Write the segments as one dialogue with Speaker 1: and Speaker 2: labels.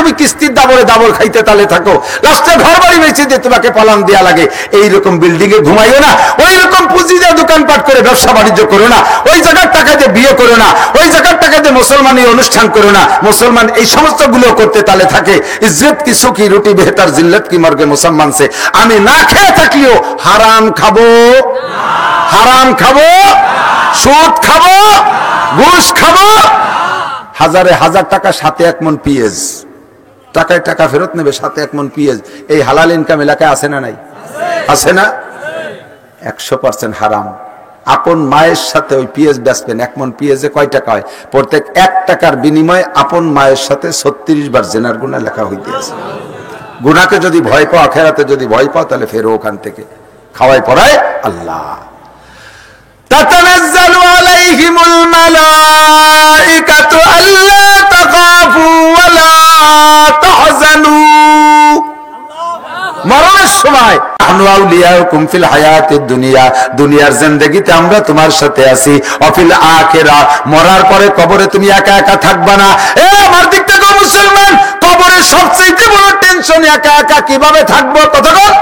Speaker 1: তুমি কিস্তির দাবরে দাবর খাইতে তালে থাকো, লাস্টে ঘর বাড়ি বেঁচে দিয়ে তোমাকে পালান দেয়া লাগে। এইরকম বিল্ডিং এ ঘুমাইও না, ওই রকম পুঁজি দিয়ে দোকানপাট করে ব্যবসা বাণিজ্য করো না, ওই জায়গার টাকা দিয়ে বিয়ে করো না, ওই জায়গার টাকা দিয়ে মুসলমানি অনুষ্ঠান করো না। মুসলমান এই সমস্ত গুলো করতে তালে থাকে। ইজ্জত কি সুখী রুটি বেহতার, জিল্লত কি মর্গে মুসলমান সে। আমি না খেয়ে থাকলেও হারাম খাবো, হারাম খাবো, সুদ খাবো, ঘুষ খাবো। হাজারে হাজার টাকা, সাথে 1 মণ পেঁয়াজ, টাকায় টাকা ফেরত নেবে, সাথে 1 মণ পেঁয়াজ। এই হালাল ইনকাম এলাকায় আছে না নাই? আছে না? 100% হারাম। আপন মায়ের সাথে ওই পেঁয়াজ বেচবেন, 1 মণ পেঁয়াজে কয় টাকা হয়? প্রত্যেক 1 টাকার বিনিময়ে আপন মায়ের সাথে 36 বার জেনার গুনাহ লেখা হইতে আছে। গুনাহকে যদি ভয় পাও, আখিরাতে যদি ভয় পাও, তাহলে ফেরো ওখান থেকে। খাওয়াই পড়ায় আল্লাহ। তাতানাজ্জালু আলাইহিমুল মালাইকাতু আল্লা তাখাফু ওয়া লা তাহজানু। মরণের সময় আনু আউলিয়াকুম ফিল হায়াতিদ দুনিয়া, দুনিয়ার জিন্দেগিতে আমরা তোমার সাথে আছি। অফিল আখিরা, মরার পরে কবরে তুমি একা একা থাকবা না। এ আমার দিক থেকে মুসলমান, কবরে সবচেয়ে বড় টেনশন একা একা কিভাবে থাকবো। কতক্ষণ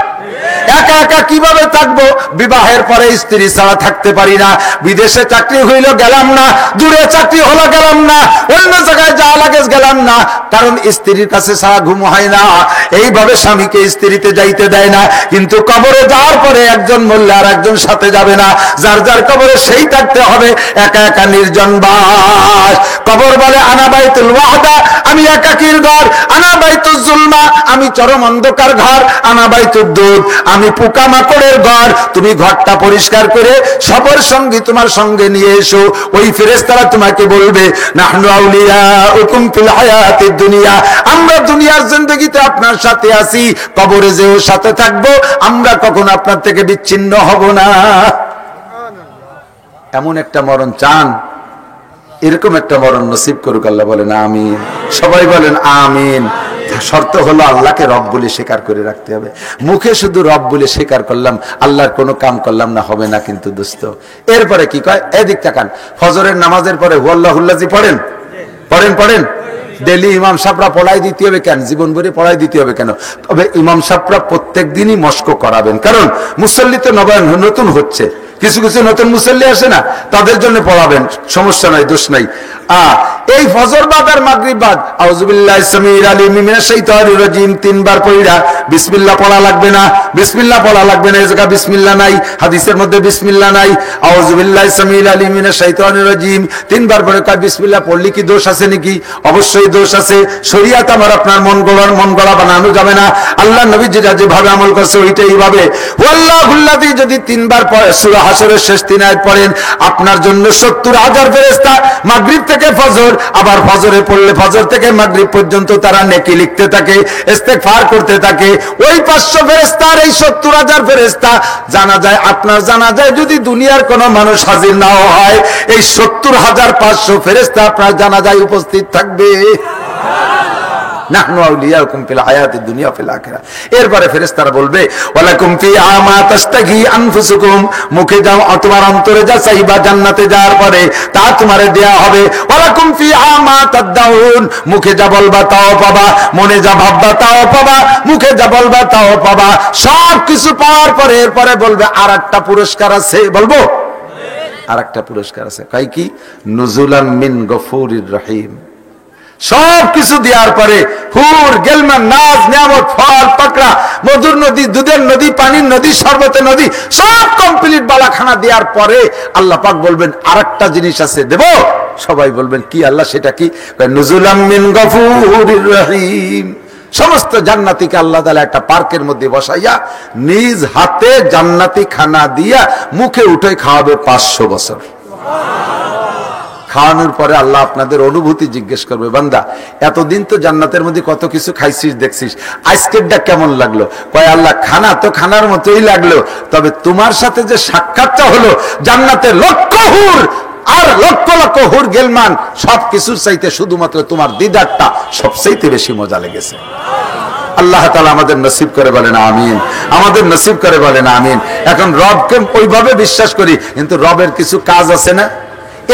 Speaker 1: একা একা কিভাবে থাকবো? বিবাহের পরে স্ত্রী ছাড়া থাকতে পারি না। বিদেশে চাকরি হইল গেলাম না, দূরে চাকরি হলো গেলাম না, অন্য জায়গায় যা লাগে গেলাম না, কারণ স্ত্রীর কাছে ছাড়া ঘুম হয় না। এইভাবে স্বামীকে স্ত্রীতে যাইতে দেয় না। কিন্তু কবরে যাওয়ার পরে একজন মরলে আর একজন সাথে যাবে না, যার যার কবরে সেই থাকতে হবে। একা একা নির্জন বাস। কবর বলে আনা বাইতুল ওয়াহদা, আমি একাকীর ঘর। আনা বাইতুল জুলমা, আমি চরম অন্ধকার ঘর। আনা বাইতুল দুধ, আমি পোকামাকড়ের ঘর। তুমি ঘরটা পরিষ্কার করে সবার সঙ্গে তোমার সঙ্গে নিয়ে এসো। ওই ফেরেশতারা তোমাকে বলবে নাহনু আউলিয়াউকুম ফিল হায়াতিদ দুনিয়া, আমরা দুনিয়ার জিন্দেগিতে আপনার সাথে আছি, কবরে যেও সাথে থাকবো, আমরা কখনো আপনার থেকে বিচ্ছিন্ন হব না। এমন একটা মরণ চান? এরকম একটা মরণ নসিব করুক আল্লাহ। বলেন আমিন, সবাই বলেন আমিন। শর্ত হলো আল্লাহকে রব বলে স্বীকার করে রাখতে হবে। মুখে শুধু রব বলে স্বীকার করলাম, আল্লাহর কোনো কাম করলাম না, হবে না কিন্তু দোস্ত। এরপরে কি কয়? এদিক তাকান। ফজরের নামাজের পরে হুয়াল্লাহুল্লাজি পড়েন, পড়েন পড়েন। ডেলি ইমাম সাহেবরা পড়াই দিতে হবে কেন? জীবন ভরে পড়াই দিতে হবে কেন? তবে ইমাম সাহেবরা প্রত্যেক দিনই মস্ক করাবেন, কারণ মুসল্লি তো নতুন হচ্ছে, কিছু কিছু নতুন মুসল্লি আসে না, তাদের জন্য পড়াবেন, সমস্যা নাই, দোষ নাই। এই ফজর বাদ আর মাগরিব বাদ আউযুবিল্লাহি সামিউল আলিম মিনাশ শাইতানির রাজিম 3 বার পড়া। বিসমিল্লাহ পড়া লাগবে না, বিসমিল্লাহ পড়া লাগবে না। এই জায়গা বিসমিল্লাহ নাই, হাদিসের মধ্যে বিসমিল্লাহ নাই। আউযুবিল্লাহি সামিউল আলিম মিনাশ শাইতানির রাজিম 3 বার পড়ে কয় বিসমিল্লাহ পড়লে কি দোষ আছে নাকি? অবশ্যই দোষ আছে। শরীয়ত আমার আপনার মন গড়া বানানো যাবে না। আল্লাহ নবী যেভাবে আমল করছে ওইটাই ভাবে। ওয়াল্লাহুল্লাযী যদি 3 বার পড়ে সূরা হাশরের শেষ 3 আয়াত পড়েন, আপনার জন্য 70,000 ফেরেশতা মাগরিব থেকে ফজর, আবার ফজরে পড়লে ফজর থেকে মাগরিব পর্যন্ত তারা নেকি লিখতে থাকে, ইস্তেগফার করতে থাকে। ওই 500 ফেরেশতার এই 70,000 ফেরেশতা জানাজায়, আপনার জানাজায় যদি দুনিয়ার কোনো মানুষ হাজির নাও হয়, এই 70,500 ফেরেশতা আপনার জানাজায় উপস্থিত থাকবে। নাহনু আউলিয়াউকুম ফিল হায়াতিদ দুনিয়া ফিল আখিরা। এরপরে ফেরেশতারা বলবে ওয়ালাকুম ফিহা মা তাশতাহি আনফুসুকুম, মুখে যাও তোমার অন্তরে যা চাইবা জান্নাতে যাওয়ার পরে তা তোমারে দেয়া হবে। ওয়ালাকুম ফিহা মা তাদউন, মুখে যা বলবা তাও পাবা, মনে যা ভাববা তাও পাবা, মুখে যা বলবা তাও পাবা। সব কিছু পাওয়ার পরে এরপরে বলবে আরেকটা পুরস্কার আছে। বলবো আরেকটা পুরস্কার আছে। কয় কি? নুজুলাম মিন গফুরির রহিম। সব কিছু দেওয়ার পরে হুর, গেলমান, নাজ, নিয়ামত, ফল, পাকড়া, মধুর নদী, দুধের নদী, পানির নদী, শরবতের নদী, সব কমপ্লিট বালাখানা দেওয়ার পরে আল্লাহ পাক বলবেন আরেকটা জিনিস আছে, দেব? সবাই বলবেন কি আল্লাহ? সেটা কি? নুজুলাম মিন গফুরির রহিম। সমস্ত জান্নাতীকে আল্লাহ তাআলা একটা পার্কের মধ্যে বসাইয়া নিজ হাতে জান্নাতি খানা দিয়া মুখে উঠে খাওয়াবে 500 বছর। খাওয়ানোর পরে আল্লাহ আপনাদের অনুভূতি জিজ্ঞেস করবে, বান্দা এতদিন তো জান্নাতের মধ্যে কত কিছু খাইছিস, দেখছিস, আজকেরটা কেমন লাগলো? কয় আল্লাহ খানা তো খানার মতোই লাগলো, তবে তোমার সাথে যে সাক্ষাৎটা হলো, জান্নাতের লক্ষ হুর আর লক্ষ লক্ষ হুর গেলমান সবকিছুর চাইতে শুধুমাত্র তোমার দিদারটা সবচাইতে বেশি মজা লেগেছে। আল্লাহ তাআলা আমাদের নসিব করে বলেন আমিন, আমাদের নসিব করে বলেন আমিন। এখন রবকে ওইভাবে বিশ্বাস করি, কিন্তু রবের কিছু কাজ আছে না?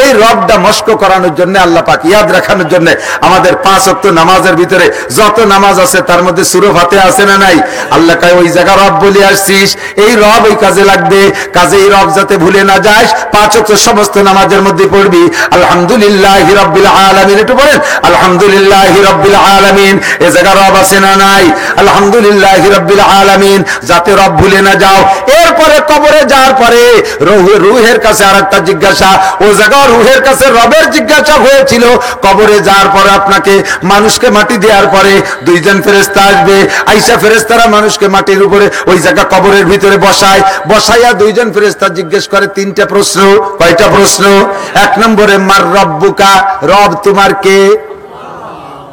Speaker 1: এই রবটা মস্ক করানোর জন্য, আল্লাহ পাক ইয়াদ রাখানোর জন্য আমাদের 5 ওয়াক্ত নামাজের ভিতরে যত নামাজ আছে তার মধ্যে সূরা ফাতিহা আছে না নাই? আল্লাহ কয় ওই জায়গা রব বলে আসছিস, এই রব ওই কাজে লাগবে, কাজে এই রব যাতে ভুলে না যাস 5 ওয়াক্ত সমস্ত নামাজের মধ্যে পড়বি আলহামদুলিল্লাহি রাব্বিল আলামিন। একটু বলেন আলহামদুলিল্লাহি রাব্বিল আলামিন। এই জায়গা রব আছে না নাই? আলহামদুলিল্লাহি রাব্বিল আলামিন, যাতে রব ভুলে না যাও। এরপরে কবরে যাওয়ার পরে রূহের কাছে আরেকটা জিজ্ঞাসা, ও জায়গা রূহের কাছে রবের জিজ্ঞাসা হয়েছিল। কবরে যাওয়ার পরে আপনাকে মানুষকে মাটি দেওয়ার পরে 2 জন ফেরেশতা আসবে, আইসা ফেরেশতারা মানুষকে মাটির উপরে ওই জায়গা কবরের ভিতরে বসাইয়া 2 জন ফেরেশতা জিজ্ঞেস করে 3টা প্রশ্ন। কয়টা প্রশ্ন? 1 নম্বরে মার রব্বুকা, রব তোমার কে?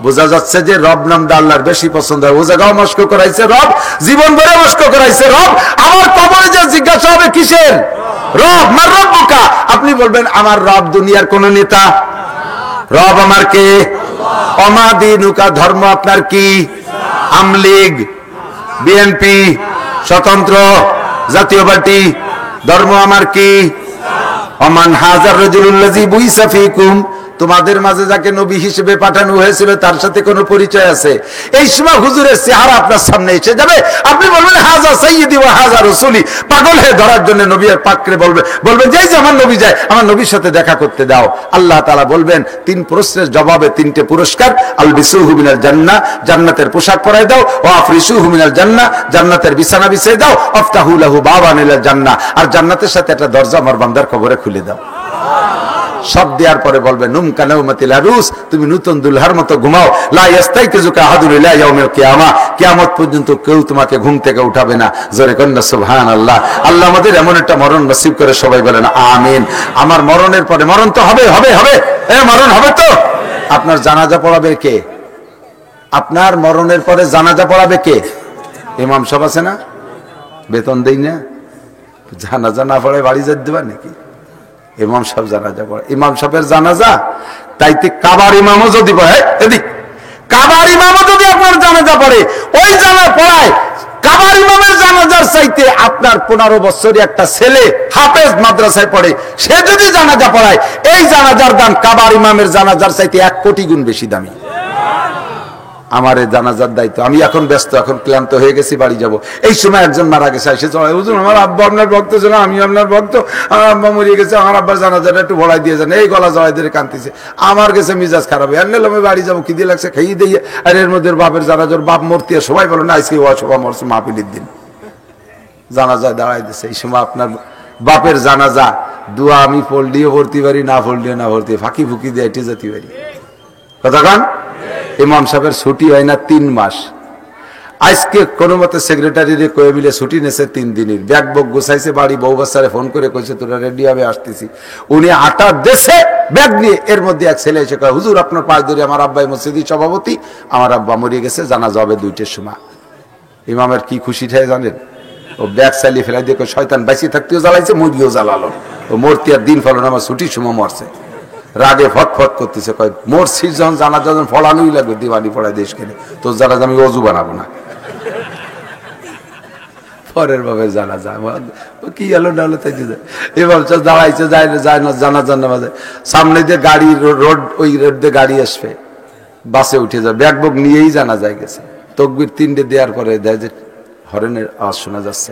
Speaker 1: বোঝা যাচ্ছে যে রব নামটা আল্লাহর বেশি পছন্দ হয়। ও জায়গাও মস্ক করাইছে রব, জীবন ভরে মস্ক করাইছে রব। আমার কবরে যে জিজ্ঞাসা হবে কিসের? রব। মার রব্বুকা, আপনি বলবেন আমার রব দুনিয়ার কোন নেতা? রব আমার কে? ওমা দীনুকা, ধর্ম আপনার কি? আমলীগ, বিএনপি, স্বতন্ত্র, জাতীয় পার্টি। ধর্ম আমার কি? ওমান হাজার রাজুলুল্লাযী বুইসা ফীকুম, তোমাদের মাঝে যাকে নবী হিসেবে পাঠানো হয়েছিল তার সাথে কোনো পরিচয় আছে? এই সময় হুজুরের চেহারা আপনার সামনে এসে যাবে, আপনি বলবেন হাজা সাইয়্যিদি ওয়া হাজা রাসূলি। পাগল হয়ে ধরার জন্য নবী আর পাকরে বলবেন যে আমার নবী যায়, আমার নবীর সাথে দেখা করতে দাও। আল্লাহ তাআলা বলবেন 3 প্রশ্নের জবাবে 3টে পুরস্কার। আলবিসুহু মিনাল জান্নাহ, জান্নাতের পোশাক পরায় দাও। ওয়া আফরিসুহু মিনাল জান্নাহ, জান্নাতের বিছানা বিছিয়ে দাও। আফতাহু লাহু বাবান ইলাল জান্নাহ, আর জান্নাতের সাথে একটা দরজা আমার বান্দার কবরে খুলে দাও। সব দেওয়ার পরে বলবে নুম কানাউমাতিল আরুস, তুমি নতুন দুলহার মতো ঘুমাও। লা ইস্তাইকিজুকা আহাদুন ইলা ইয়াউমিল কিয়ামা, কিয়ামত পর্যন্ত কেউ তোমাকে ঘুম থেকে উঠাবে না। জোরে কন্না সুবহানাল্লাহ। আল্লাহ আমাদের এমন একটা মরণ নসিব করে, সবাই বলেন আমিন। আমার মরণের পরে, মরণ তো হবে হবে হবে, মরণ হবে তো। আপনার জানাজা পড়াবে কে? আপনার মরণের পরে জানাজা পড়াবে কে? ইমাম সাহেব আছে না? বেতন দেই না, জানাজা না পড়ে বাড়ি যেতে দেবা নাকি? ইমাম সাহেব জানাজা পড়ে। ইমাম সাহেবের জানাজা, তাইতে কাবার ইমামও যদি পড়ে, এদিক কাবার ইমামও যদি আপনার জানাজা পড়ে, ওই জানা পড়ায় কাবার ইমামের জানাজার চাইতে আপনার 15 বছরের একটা ছেলে হাফেজ মাদ্রাসায় পড়ে, সে যদি জানাজা পড়ায়, এই জানাজার দাম কাবার ইমামের জানাজার চাইতে 1 কোটি গুণ বেশি দামি। আমার এই জানাজার দায়িত্ব, আমি এখন ব্যস্ত, এখন ক্লান্ত হয়ে গেছি, বাড়ি যাব। এই সময় একজন মারা গেছে, এসে চলে, হুজুর আমার আব্বা আপনার ভক্ত ছিল, আমি আপনার ভক্ত, আমার আব্বা মরিয়ে গেছে, আমার আব্বার জানাজাটা একটু ভরাই দিয়ে যান। এই গলা জড়াই দিয়ে কাঁদতেছে, আমার গেছে মিজাজ খারাপ। এনে আমি বাড়ি যাবো, কি দিয়ে লাগছে খাইয়ে দিয়ে, আর এর মধ্যে বাপের জানাজার বাপ মূর্তি, সবাই বলো না আজকে অসভা মরছে মাহফিলের দিন, জানাজায় দাঁড়াই দিচ্ছে। এই সময় আপনার বাপের জানাজা দোয়া আমি পড়লিও ভর্তি পারি, না পড়লিও না ভর্তি, ফাঁকি ফুকি দিয়ে এটি যেতে পারি। কথা কান, ইমাম সাহেবের ছুটি হয় না 3 মাস। আজকে কোন মতে সেক্রেটারি কয়ে মিলে ছুটি নেছে 3 দিনের। ব্যাগ বক গুছাইছে, বাড়ি বউ বাচ্চারে ফোন করে কইছে তোরা রেডি হবে, আসতেছি। উনি 8টা দেশে ব্যাগ নিয়ে, এর মধ্যে এক ছেলে এসে কয় হুজুর আপনার পাশ ধরে, আমার আব্বাই মসজিদি সভাপতি, আমার আব্বা মরিয়ে গেছে, জানাজা হবে 2টার সময়। ইমামের কি খুশি ঠায় জানেন? ও ব্যাগ চালিয়ে ফেলাই দিয়ে শয়তান বাইসি থাকতেও জ্বালাইছে, মরিও জ্বালালো। ও মূর্তি আর দিন ফলন আমার ছুটির সময় মরছে, রাগে ফটফট করতেছে, কয় মোর সিট যখন জানাজা যখন ফলানোই লাগবে, দিওয়ানি পড়ায় দেশ কেনে, তোর জানাজা আমি অজু বানাবো না। পরের ভাবে জানাজা কি হলো না হলো তাই এবার দাঁড়াইছে, যায় না জানাজার নামাজে, সামনে দিয়ে গাড়ি রোড, ওই রোড দিয়ে গাড়ি আসবে, বাসে উঠে যায়, ব্যাগ বক নিয়েই জানা যায় গেছে। তকবির 3টে দেওয়ার পরে দেয় যে হরেনের আওয়াজ শোনা যাচ্ছে,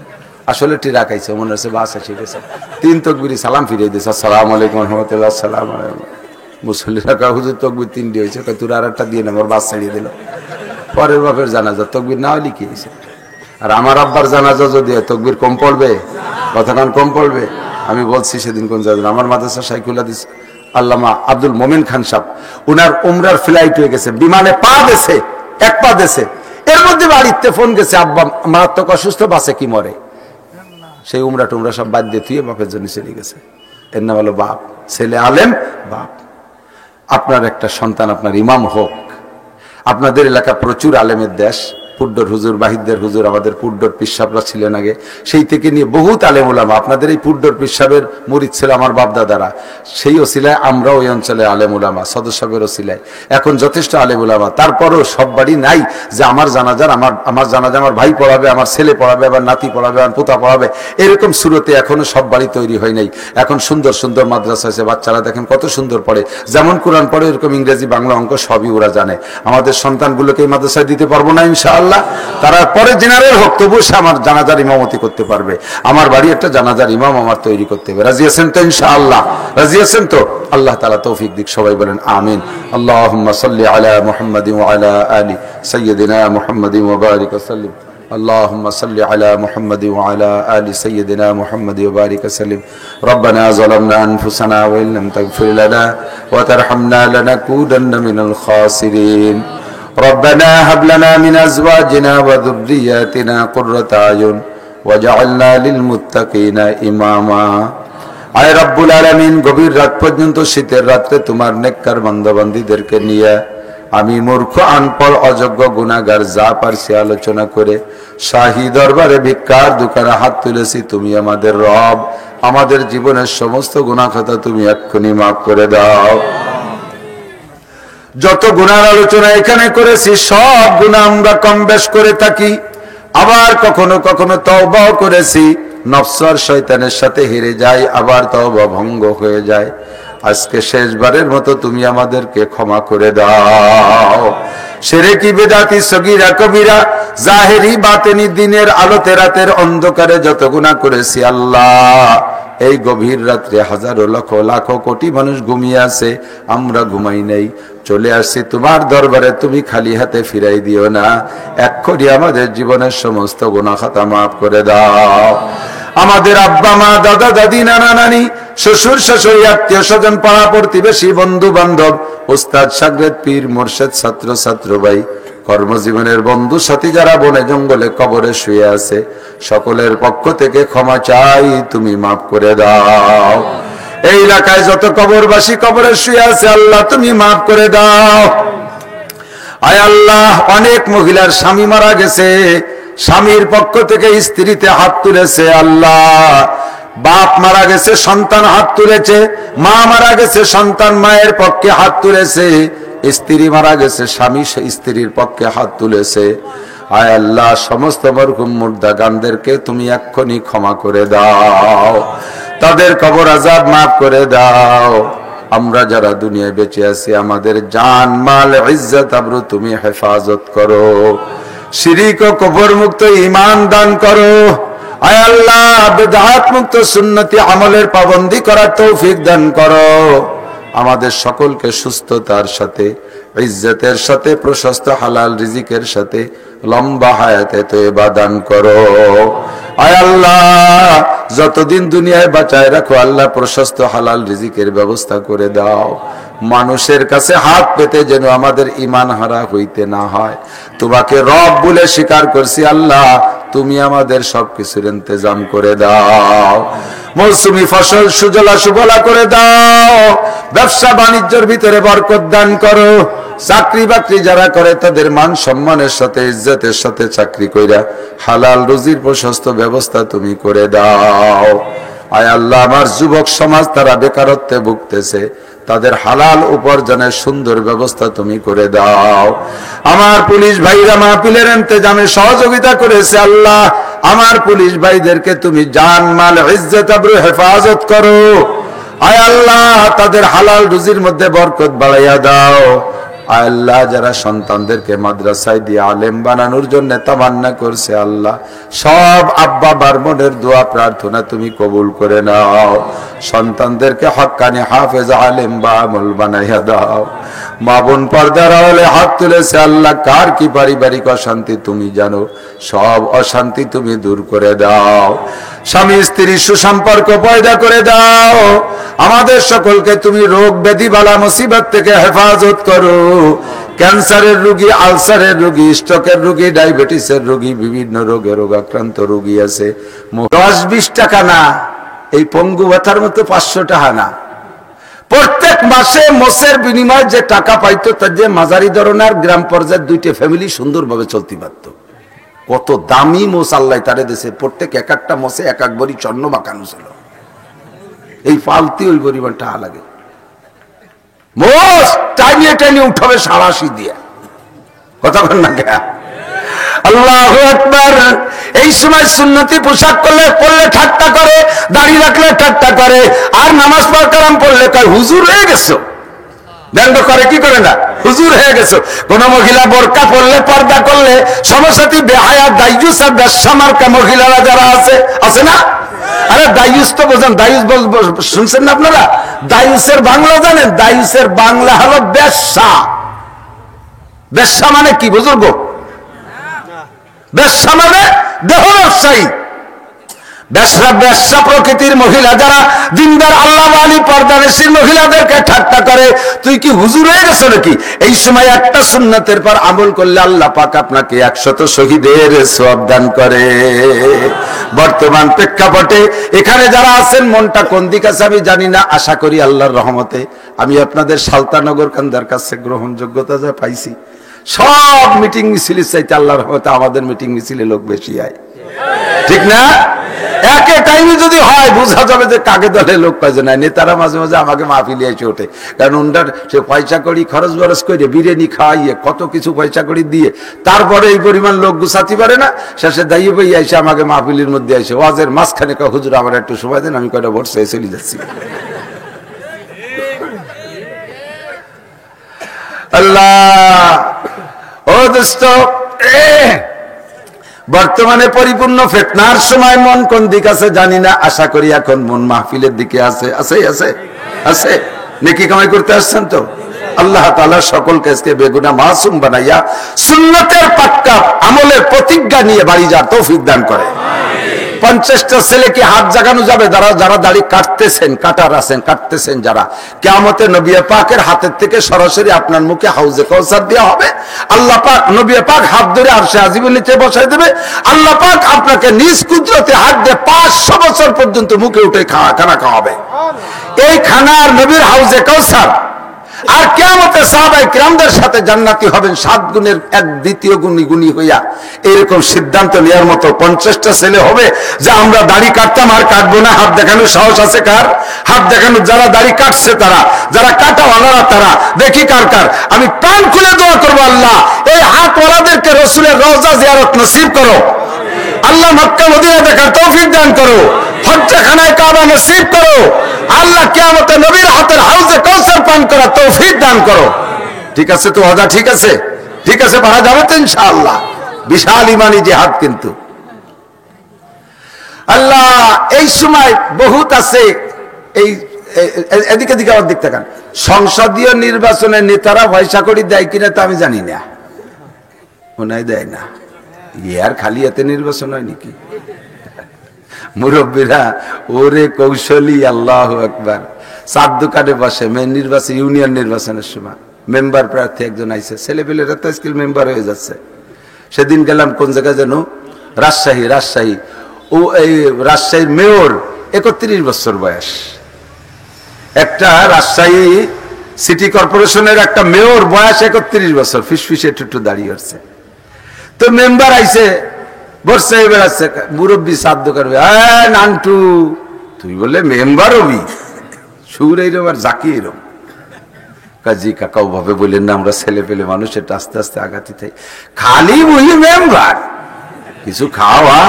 Speaker 1: আসলে ঠিক রাখাইছে, মনে হচ্ছে বাস এসে গেছে। 3 তকবিরই সালাম ফিরিয়ে দিয়েছে, আসসালামু আলাইকুম রহমতুল্লাহ, আসসালাম আলাইকুম। মুসল্লিরা কয় হুজুর তকবির 3টে হয়েছে, কয় তোর আর একটা দিয়ে না, আমার বাস ছাড়িয়ে দিল। পরের বাপের জানাজা তকবির না হলে কি হয়েছে? আর আমার আব্বার জানাজা যদি হয় তকবির কম পড়বে, কতক্ষণ কম পড়বে? আমি বলছি সেদিন কোন জায়গায়, আমার মাদ্রাসা শাইখুল হাদিস আল্লামা আব্দুল মোমিন খান সাহেব, উনার উমরার ফ্লাইট হয়ে গেছে, বিমানে পা দেছে, 1 পা দেছে, এর মধ্যে বাড়িতে ফোন গেছে আব্বা মারাত্মক অসুস্থ, বাসে কি মরে। সেই উমরা টুমরা সব বাদ দিয়ে তুই বাপের জন্য চলে গেছে। এর নাম হলো বাপ, ছেলে আলেম বাপ। আপনার একটা সন্তান আপনার ইমাম হোক, আপনাদের এলাকা প্রচুর আলেমের দেশ, পুড্ডর হুজুর, বাহিদদের হুজুর, আমাদের পুড্ডর পিসাবরা ছিলেন আগে, সেই থেকে নিয়ে বহুত আলেম ওলামা, আপনাদের এই পুড্ডর পিসাবের মুরিদ ছিল আমার বাপদাদারা, সেই ওসিলায় আমরা ওই অঞ্চলে আলেম ওলামা, সদস্যের ওসিলায় এখন যথেষ্ট আলেম ওলামা। তারপরও সব বাড়ি নাই যে আমার জানাজা আমার ভাই পড়াবে, আমার ছেলে পড়াবে, আমার নাতি পড়াবে, আমার পোতা পড়াবে, এরকম সুরতে এখনো সব বাড়ি তৈরি হয় নাই। এখন সুন্দর সুন্দর মাদ্রাসা আছে, বাচ্চারা দেখেন কত সুন্দর পড়ে, যেমন কোরআন পড়ে এরকম ইংরেজি, বাংলা, অঙ্ক সবই ওরা জানে। আমাদের সন্তানগুলোকে এই মাদ্রাসায় দিতে পারবো না ইনশাআল্লাহ, তারা পরে জেনারেল হোক, তবু সে আমার জানাজার ইমামতি করতে পারবে। আমার বাড়ি একটা জানাজার ইমাম আমার তৈরি করতে হবে। রাজি আছেন তো ইনশাআল্লাহ? রাজি আছেন তো? আল্লাহ তাআলা তৌফিক দিক, সবাই বলেন আমিন। আল্লাহুম্মা সাল্লি আলা মুহাম্মাদিন ওয়া আলা আলি সাইয়্যিদিনা মুহাম্মাদিন ওয়া বারিক ওয়া সাল্লিম। اللهم صل على محمد وعلى آل سيدنا محمد وبارك وسلم. ربنا ظلمنا أنفسنا وإن لم تغفر لنا وترحمنا لنكونن من الخاسرين. ربنا هب لنا من أزواجنا وذرياتنا قرة أعين واجعلنا للمتقين إماما. আয় রব্বুল আলামিন, গভীর রাত পর্যন্ত শীতের রাত্রে তোমার নেককার বান্দাবান্দীদেরকে নিয়ে আমি মূর্খ, আনপড়, অযোগ্য, গুনাহগার যা পারছি আলোচনা করে শাহী দরবারে ভিক্ষার দোকানে হাত তুলেছি। তুমি আমাদের রব, আমাদের জীবনের সমস্ত গুনাহ খাতা তুমি এক্ষুনি মাফ করে দাও। যত গুনার আলোচনা এখানে করেছি সব গুনাহ আমরা কম বেশ করে থাকি, আবার কখনো কখনো তওবাও করেছি, নফস আর শয়তানের সাথে হেরে যাই, আবার তওবা ভঙ্গ হয়ে যায়। আজকে শেষবারের মতো তুমি আমাদেরকে ক্ষমা করে দাও। শিরকি, বিদআতি, সগীরা, কবিরা, জাহেরি, বাতিনি, দিনের আলোতে রাতের অন্ধকারে যত গুনাহ করেছি আল্লাহ, এই গভীর রাত্রে হাজারো লক্ষ লাখ কোটি মানুষ ঘুমিয়ে আছে, আমরা ঘুমাই নাই, চলে আসছি তোমার দরবারে। তুমি খালি হাতে ফিরাই দিও না, এক্ষুনি আমাদের জীবনের সমস্ত গুনাহ খাতা মাফ করে দাও। আমাদের আব্বা মা, দাদা দাদি, নানা নানি, শ্বশুর শাশুড়ি, আত্মীয় স্বজন, পাড়া প্রতিবেশী, বন্ধু বান্ধব, উস্তাদ শাগরেদ, পীর মুর্শিদ, ছাত্র ছাত্র ভাই, কর্মজীবনের বন্ধু সাথী যারা বনে জঙ্গলে কবরে শুয়ে আছে, সকলের পক্ষ থেকে ক্ষমা চাই, তুমি মাফ করে দাও। এই এলাকায় যত কবরবাসী কবরে শুয়ে আছে আল্লাহ তুমি মাফ করে দাও। আয় আল্লাহ, অনেক মহিলার স্বামী মারা গেছে, স্বামীর পক্ষ থেকে স্ত্রীতে হাত তুলেছে আল্লাহ, বাপ মারা গেছে সন্তান হাত তুলেছে, মা মারা গেছে সন্তান মায়ের পক্ষে হাত তুলেছে, স্ত্রী মারা গেছে স্বামী স্ত্রীর পক্ষে হাত তুলেছে। আয় আল্লাহ, সমস্ত মরহুম মুর্দাগানদেরকে তুমি এক্ষুনি ক্ষমা করে দাও, তাদের কবর আযাব মাফ করে দাও। আমরা যারা দুনিয়ায় বেঁচে আছি আমাদের জান মাল ইজ্জত আবরু তুমি হেফাজত করো, শিরিক ও কুফর মুক্ত ঈমান দান করো। আয় আল্লাহ, বিদআত মুক্ত সুন্নতি আমলের পাবন্দি করার তৌফিক দান করো। আমাদের সকলকে সুস্থতার সাথে, ইজ্জতের সাথে, প্রশস্ত হালাল রিজিকের সাথে লম্বা হায়াতে তয়বা দান করো। আয় আল্লাহ, যতদিন দুনিয়ায় বাঁচায় রাখো আল্লাহ, প্রশস্ত হালাল রিজিকের ব্যবস্থা করে দাও। মানুষের কাছে হাত পেতে যেন আমাদের ঈমান হারা হইতে না হয়। তোমাকে রব বলে স্বীকার করছি আল্লাহ, তুমি আমাদের সবকিছুর ইন্তজাম করে দাও। মৌসুমী ফসল সুজলা সুফলা করে দাও, ব্যবসা বাণিজ্যের ভিতরে বরকত দান করো। চাকরি বাকরি যারা করে তাদের মান সম্মানের সাথে, ইজ্জতের সাথে চাকরি কইরা হালাল রুজির প্রশস্ত ব্যবস্থা তুমি করে দাও। আয় আল্লাহ, আমার যুবক সমাজ তারা বেকারত্বে ভুগতেছে, তাদের হালাল উপার্জনের সুন্দর ব্যবস্থা তুমি করে দাও। আমার পুলিশ ভাইরা মাহফিলের ইন্তেজামে সহযোগিতা করেছে আল্লাহ, আমার পুলিশ ভাইদেরকে তুমি জান মাল ইজ্জত আবরু হেফাজত করো। আয় আল্লাহ, তাদের হালাল রুজির মধ্যে বরকত বাড়াইয়া দাও। আয় আল্লাহ, যারা সন্তানদেরকে মাদ্রাসায় দিয়ে আলেম বানানোর জন্য তামান্না করছে আল্লাহ, সব আব্বা বারমনের দোয়া প্রার্থনা তুমি কবুল করে নাও। সন্তানদেরকে হক্কানি হাফেজ আলেম বা আমল বানাইয়া দাও। মা বোন পর্দার আড়ালে হাত তুলেছে আল্লাহ, কার কি পারিবারিক অশান্তি তুমি জানো, সব অশান্তি তুমি দূর করে দাও। স্বামী স্ত্রীর সুসম্পর্ক পয়দা করে দাও। আমাদের সকলকে তুমি রোগ ব্যাধি বালা মুসিবত থেকে হেফাজত করো। ক্যান্সারের রোগী, আলসারের রোগী, স্ট্রোকের রোগী, ডায়াবেটিসের রোগী, বিভিন্ন রোগে রোগাক্রান্ত রোগী আছে। 10-20 টাকা না, এই পঙ্গু ব্যথার মতো 500 টাকা না, প্রত্যেক মাসে মোষের বিনিময়ে যে টাকা পাইতো তার যে মাঝারি ধরনের গ্রাম পর্যায়ের 2টা ফ্যামিলি সুন্দরভাবে চলতে পারত। কত দামি মোষ আল্লাহ তারে দেশে, প্রত্যেক এক একটা মোষে এক এক বড়ি স্বর্ণ মাখানো ছিল। এই ফালতি ওই পরিমাণ টাকা লাগে। মোষ টাইনিয়ে টাইনিয়ে উঠাবে সারাশি দিয়ে, কথা বল না কে? আল্লাহু আকবার। এই সময় সুন্নতি পোশাক পরলে ঠাট্টা করে, দাড়ি রাখলে ঠাট্টা করে, আর নামাজ কালাম পড়লে কয় হুজুর হয়ে গেছো। ব্যঙ্গ করে, কি করে না, হুজুর হয়ে গেছো। কোন মহিলা বোরকা পড়লে, পর্দা করলে, সমসাথী বেহায়া দাইয়ুস আর বেশ্যামার্কা মহিলারা যারা আছে না? আরে দাইয়ুস তো বোঝেন, দাইয়ুস শুনছেন না আপনারা? দাইয়ুসের বাংলা জানেন? দাইয়ুসের বাংলা হলো বেশ্যা। বেশ্যা মানে কি বুজুর্গ? বেশ্যা মানে দেহ ব্যবসায়ী। বেশ্যা প্রকৃতির মহিলা যারা দিনদার আল্লাহওয়ালি পর্দানশীল মহিলাদেরকে ঠাট্টা করে, তুই কি হুজুর হয়ে গেছো নাকি? এই সময় একটা সুন্নতের পর আমল করলে আল্লাহ পাক আপনাকে 100 শহীদের সওয়াব দান করে। বর্তমান প্রেক্ষাপটে এখানে যারা আছেন, মনটা কোন দিক আছে আমি জানি না, আশা করি আল্লাহর রহমতে আমি আপনাদের সালতানগর কান্দার কাছে গ্রহণযোগ্যতা যা পাইছি, সব মিটিং মিছিলের চাইতে আল্লাহর রহমতে আমাদের মিটিং মিছিলে লোক বেশি হয়, ঠিক না? একে টাইমে যদি হয় বোঝা যাবে যে কাকে দলে লোক পাইছে না। নেতারা মাঝে মাঝে আমাকে মাহফিলে এসে ওঠে, কারণ ওনার সে পয়সা করি খরচ বরচ করে বিরিয়ানি খাওয়াইয়ে কত কিছু পয়সা করি দিয়ে তারপরে এই পরিমাণ লোক গুছাতে পারে না। শেষে দাইয়ে বইয়ে এসে আমাকে মাহফিলের মধ্যে এসে ওয়াজের মাঝখানে কয় হুজুর আমার একটু সময় দেন, আমি কয়টা ভোট চেয়ে চলে যাচ্ছি। আল্লাহ ও দোস্ত, বর্তমানে পরিপূর্ণ ফিতনার সময় মন কোন দিক আছে জানি না, আশা করি এখন মন মাহফিলের দিকে আছে। আছে নেকি কামাই করতে আসছেন তো? আল্লাহ তাআলা সকলকে আজকে বেগুনাহ মাসুম বানাইয়া সুন্নতের পাক্কা আমলের প্রতিজ্ঞা নিয়ে বাড়ি যাওয়ার তৌফিক দান করে। 50টা ছেলেকে হাত জাগানো যাবে যারা দাড়ি কাটতেছেন যারা, কিয়ামতে নবী পাকের হাতের থেকে সরাসরি আপনার মুখে হাউজে কাউসার দেওয়া হবে। আল্লাহ পাক নবী পাক হাত ধরে আরশে আজিমের নিচে বসায় দেবে। আল্লাহ পাক আপনাকে নিজ কুদরতে হাত দিয়ে 500 বছর পর্যন্ত মুখে উঠে খানা খাওয়াবে। এই খানার নবীর হাউজে কাউসার। আর কিয়ামতে সাহাবায়ে কিরামদের সাথে জান্নাতি হবেন 7 গুণের 1/2 গুণী হইয়া। এরকম সিদ্ধান্ত নেওয়ার মতো 50টা ছেলে হবে যে আমরা দাড়ি কাটতাম আর কাটবো না। হাত দেখানোর সাহস আছে কার? হাত দেখানো যারা দাড়ি কাটছে তারা, যারা কাটাওয়ালারা তারা, দেখি কার কার। আমি প্রাণ খুলে দোয়া করবো, আল্লাহ এই হাতওয়ালাদেরকে রাসূলের রওজা জিয়ারত নসিব করো। আল্লাহ মক্কা মদিনা দেখার তৌফিক দান করো। হজ্জখানায় কাবা নসিব করো। আল্লাহ কিয়ামতে নবীর হাতের হাউজে কাউসার পান করার তৌফিক দান করো। ঠিক আছে তো ওয়াদা? ঠিক আছে, ঠিক আছে, পারা যাবে তো ইনশাআল্লাহ। বিশাল ইমানি জিহাদ কিন্তু। আল্লাহ এই সময় বহুত আছে, এই এদিকে দিকে আমার দিক তাকান। সংসদীয় নির্বাচনে নেতারা পয়সা করি দেয় কিনা তা আমি জানি না, মনে হয় দেয় না। ইয়ার খালি এতে নির্বাচন হয় নাকি? মুরব্বীরা ওরে কৌশলী, আল্লাহু আকবার। 4 দোকানে বসে নির্বাচন, ইউনিয়ন নির্বাচনের সময় মেম্বার প্রার্থী একজন আইছে, ছেলেপেলেরা তো স্কিল মেম্বার হয়ে যাচ্ছে। সেদিন গেলাম কোন জায়গায় যেন, রাজশাহী। ও এই রাজশাহীর মেয়র 31 বছর বয়স। একটা রাজশাহী সিটি কর্পোরেশনের একটা মেয়র বয়স 31 বছর, ফিসফিসে একটু দাঁড়িয়ে আসছে। তো মেম্বার আইছে, বসে বেড়াচ্ছে, মুরব্বী 4 দোকান, নান্টু তুই বললে মেম্বার হবি? সুর এইরম আর জাকি এরম। কাজী কাকা ওভাবে বললেন না, আমরা ছেলে পেলে মানুষ, এটা আস্তে আস্তে আগাতে থাই। খালি বলি মেম্বার, কিছু খাওয়া।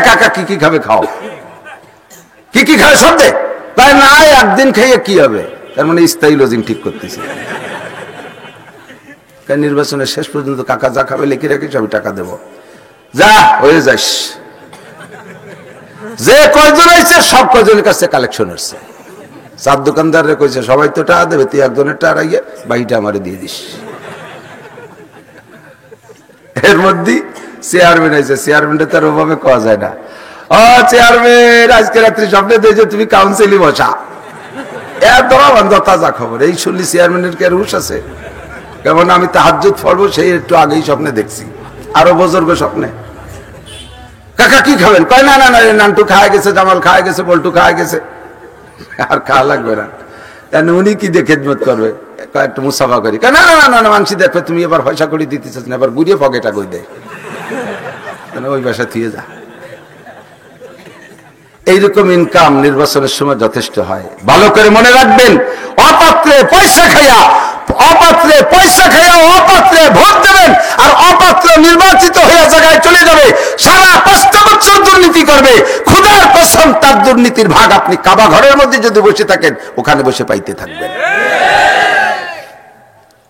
Speaker 1: কাকা কি কি খাবে? খাও। কি কি খাবে সব দে। তাই না, একদিন খাইয়ে কি হবে? তার মানে স্থায়ী লজিং ঠিক করতেছি। নির্বাচনের শেষ পর্যন্ত কাকা যা খাবে লিখে রাখিস, আমি টাকা দেব, যা হয়ে যাস। যে কয়জন আইছে সব কয়জনের কাছে কালেকশন হচ্ছে। 4 দোকানদার কইছে সবাই তো টাকা দেবে, তুই একজনের টাকা রাখিয়ে বাকিটা আমারে দিয়ে দিস। এর মধ্যে চেয়ারম্যান আইছে, চেয়ারম্যানটা তার ওভাবে কোয়া যায় না। ও চেয়ারম্যান, আজকে রাত্রি স্বপ্নে দেখে তুমি কাউন্সিলে বসা। এর ধরা বন্ধ, তাজা খবর। এই শুনলি চেয়ারম্যানের কে রুশ আছে? কেমন আমি তাহাজ্জুদ পড়বো সেই একটু আগেই স্বপ্নে দেখছি, আরো বুজুর্গ স্বপ্নে। কাকা কি খাবেন? কয় না, নান্টু খাওয়া গেছে, জামাল খাওয়া গেছে, বল্টু খাওয়া গেছে, আর খাওয়া লাগবে না। উনি কি দিয়ে খেদমত করবে, একটু মুসাফা করি, না না না না মানসি দেখবে তুমি এবার পয়সা করে দিতে চাস না, এবার ঘুরিয়ে পকেটা কই দেয়, ওই বাসা থুয়ে যা। এইরকম ইনকাম নির্বাচনের সময় যথেষ্ট হয়। ভালো করে মনে রাখবেন, অপাত্রে পয়সা খাইয়া অপাত্রে ভোট দেবেন, আর অপাত্র নির্বাচিত হয়ে জায়গায় চলে যাবে, সারা 5টা বছর দুর্নীতি করবে। খোদার কসম, তার দুর্নীতির ভাগ আপনি কাবা ঘরের মধ্যে যদি বসে থাকেন ওখানে বসে পাইতে থাকবেন।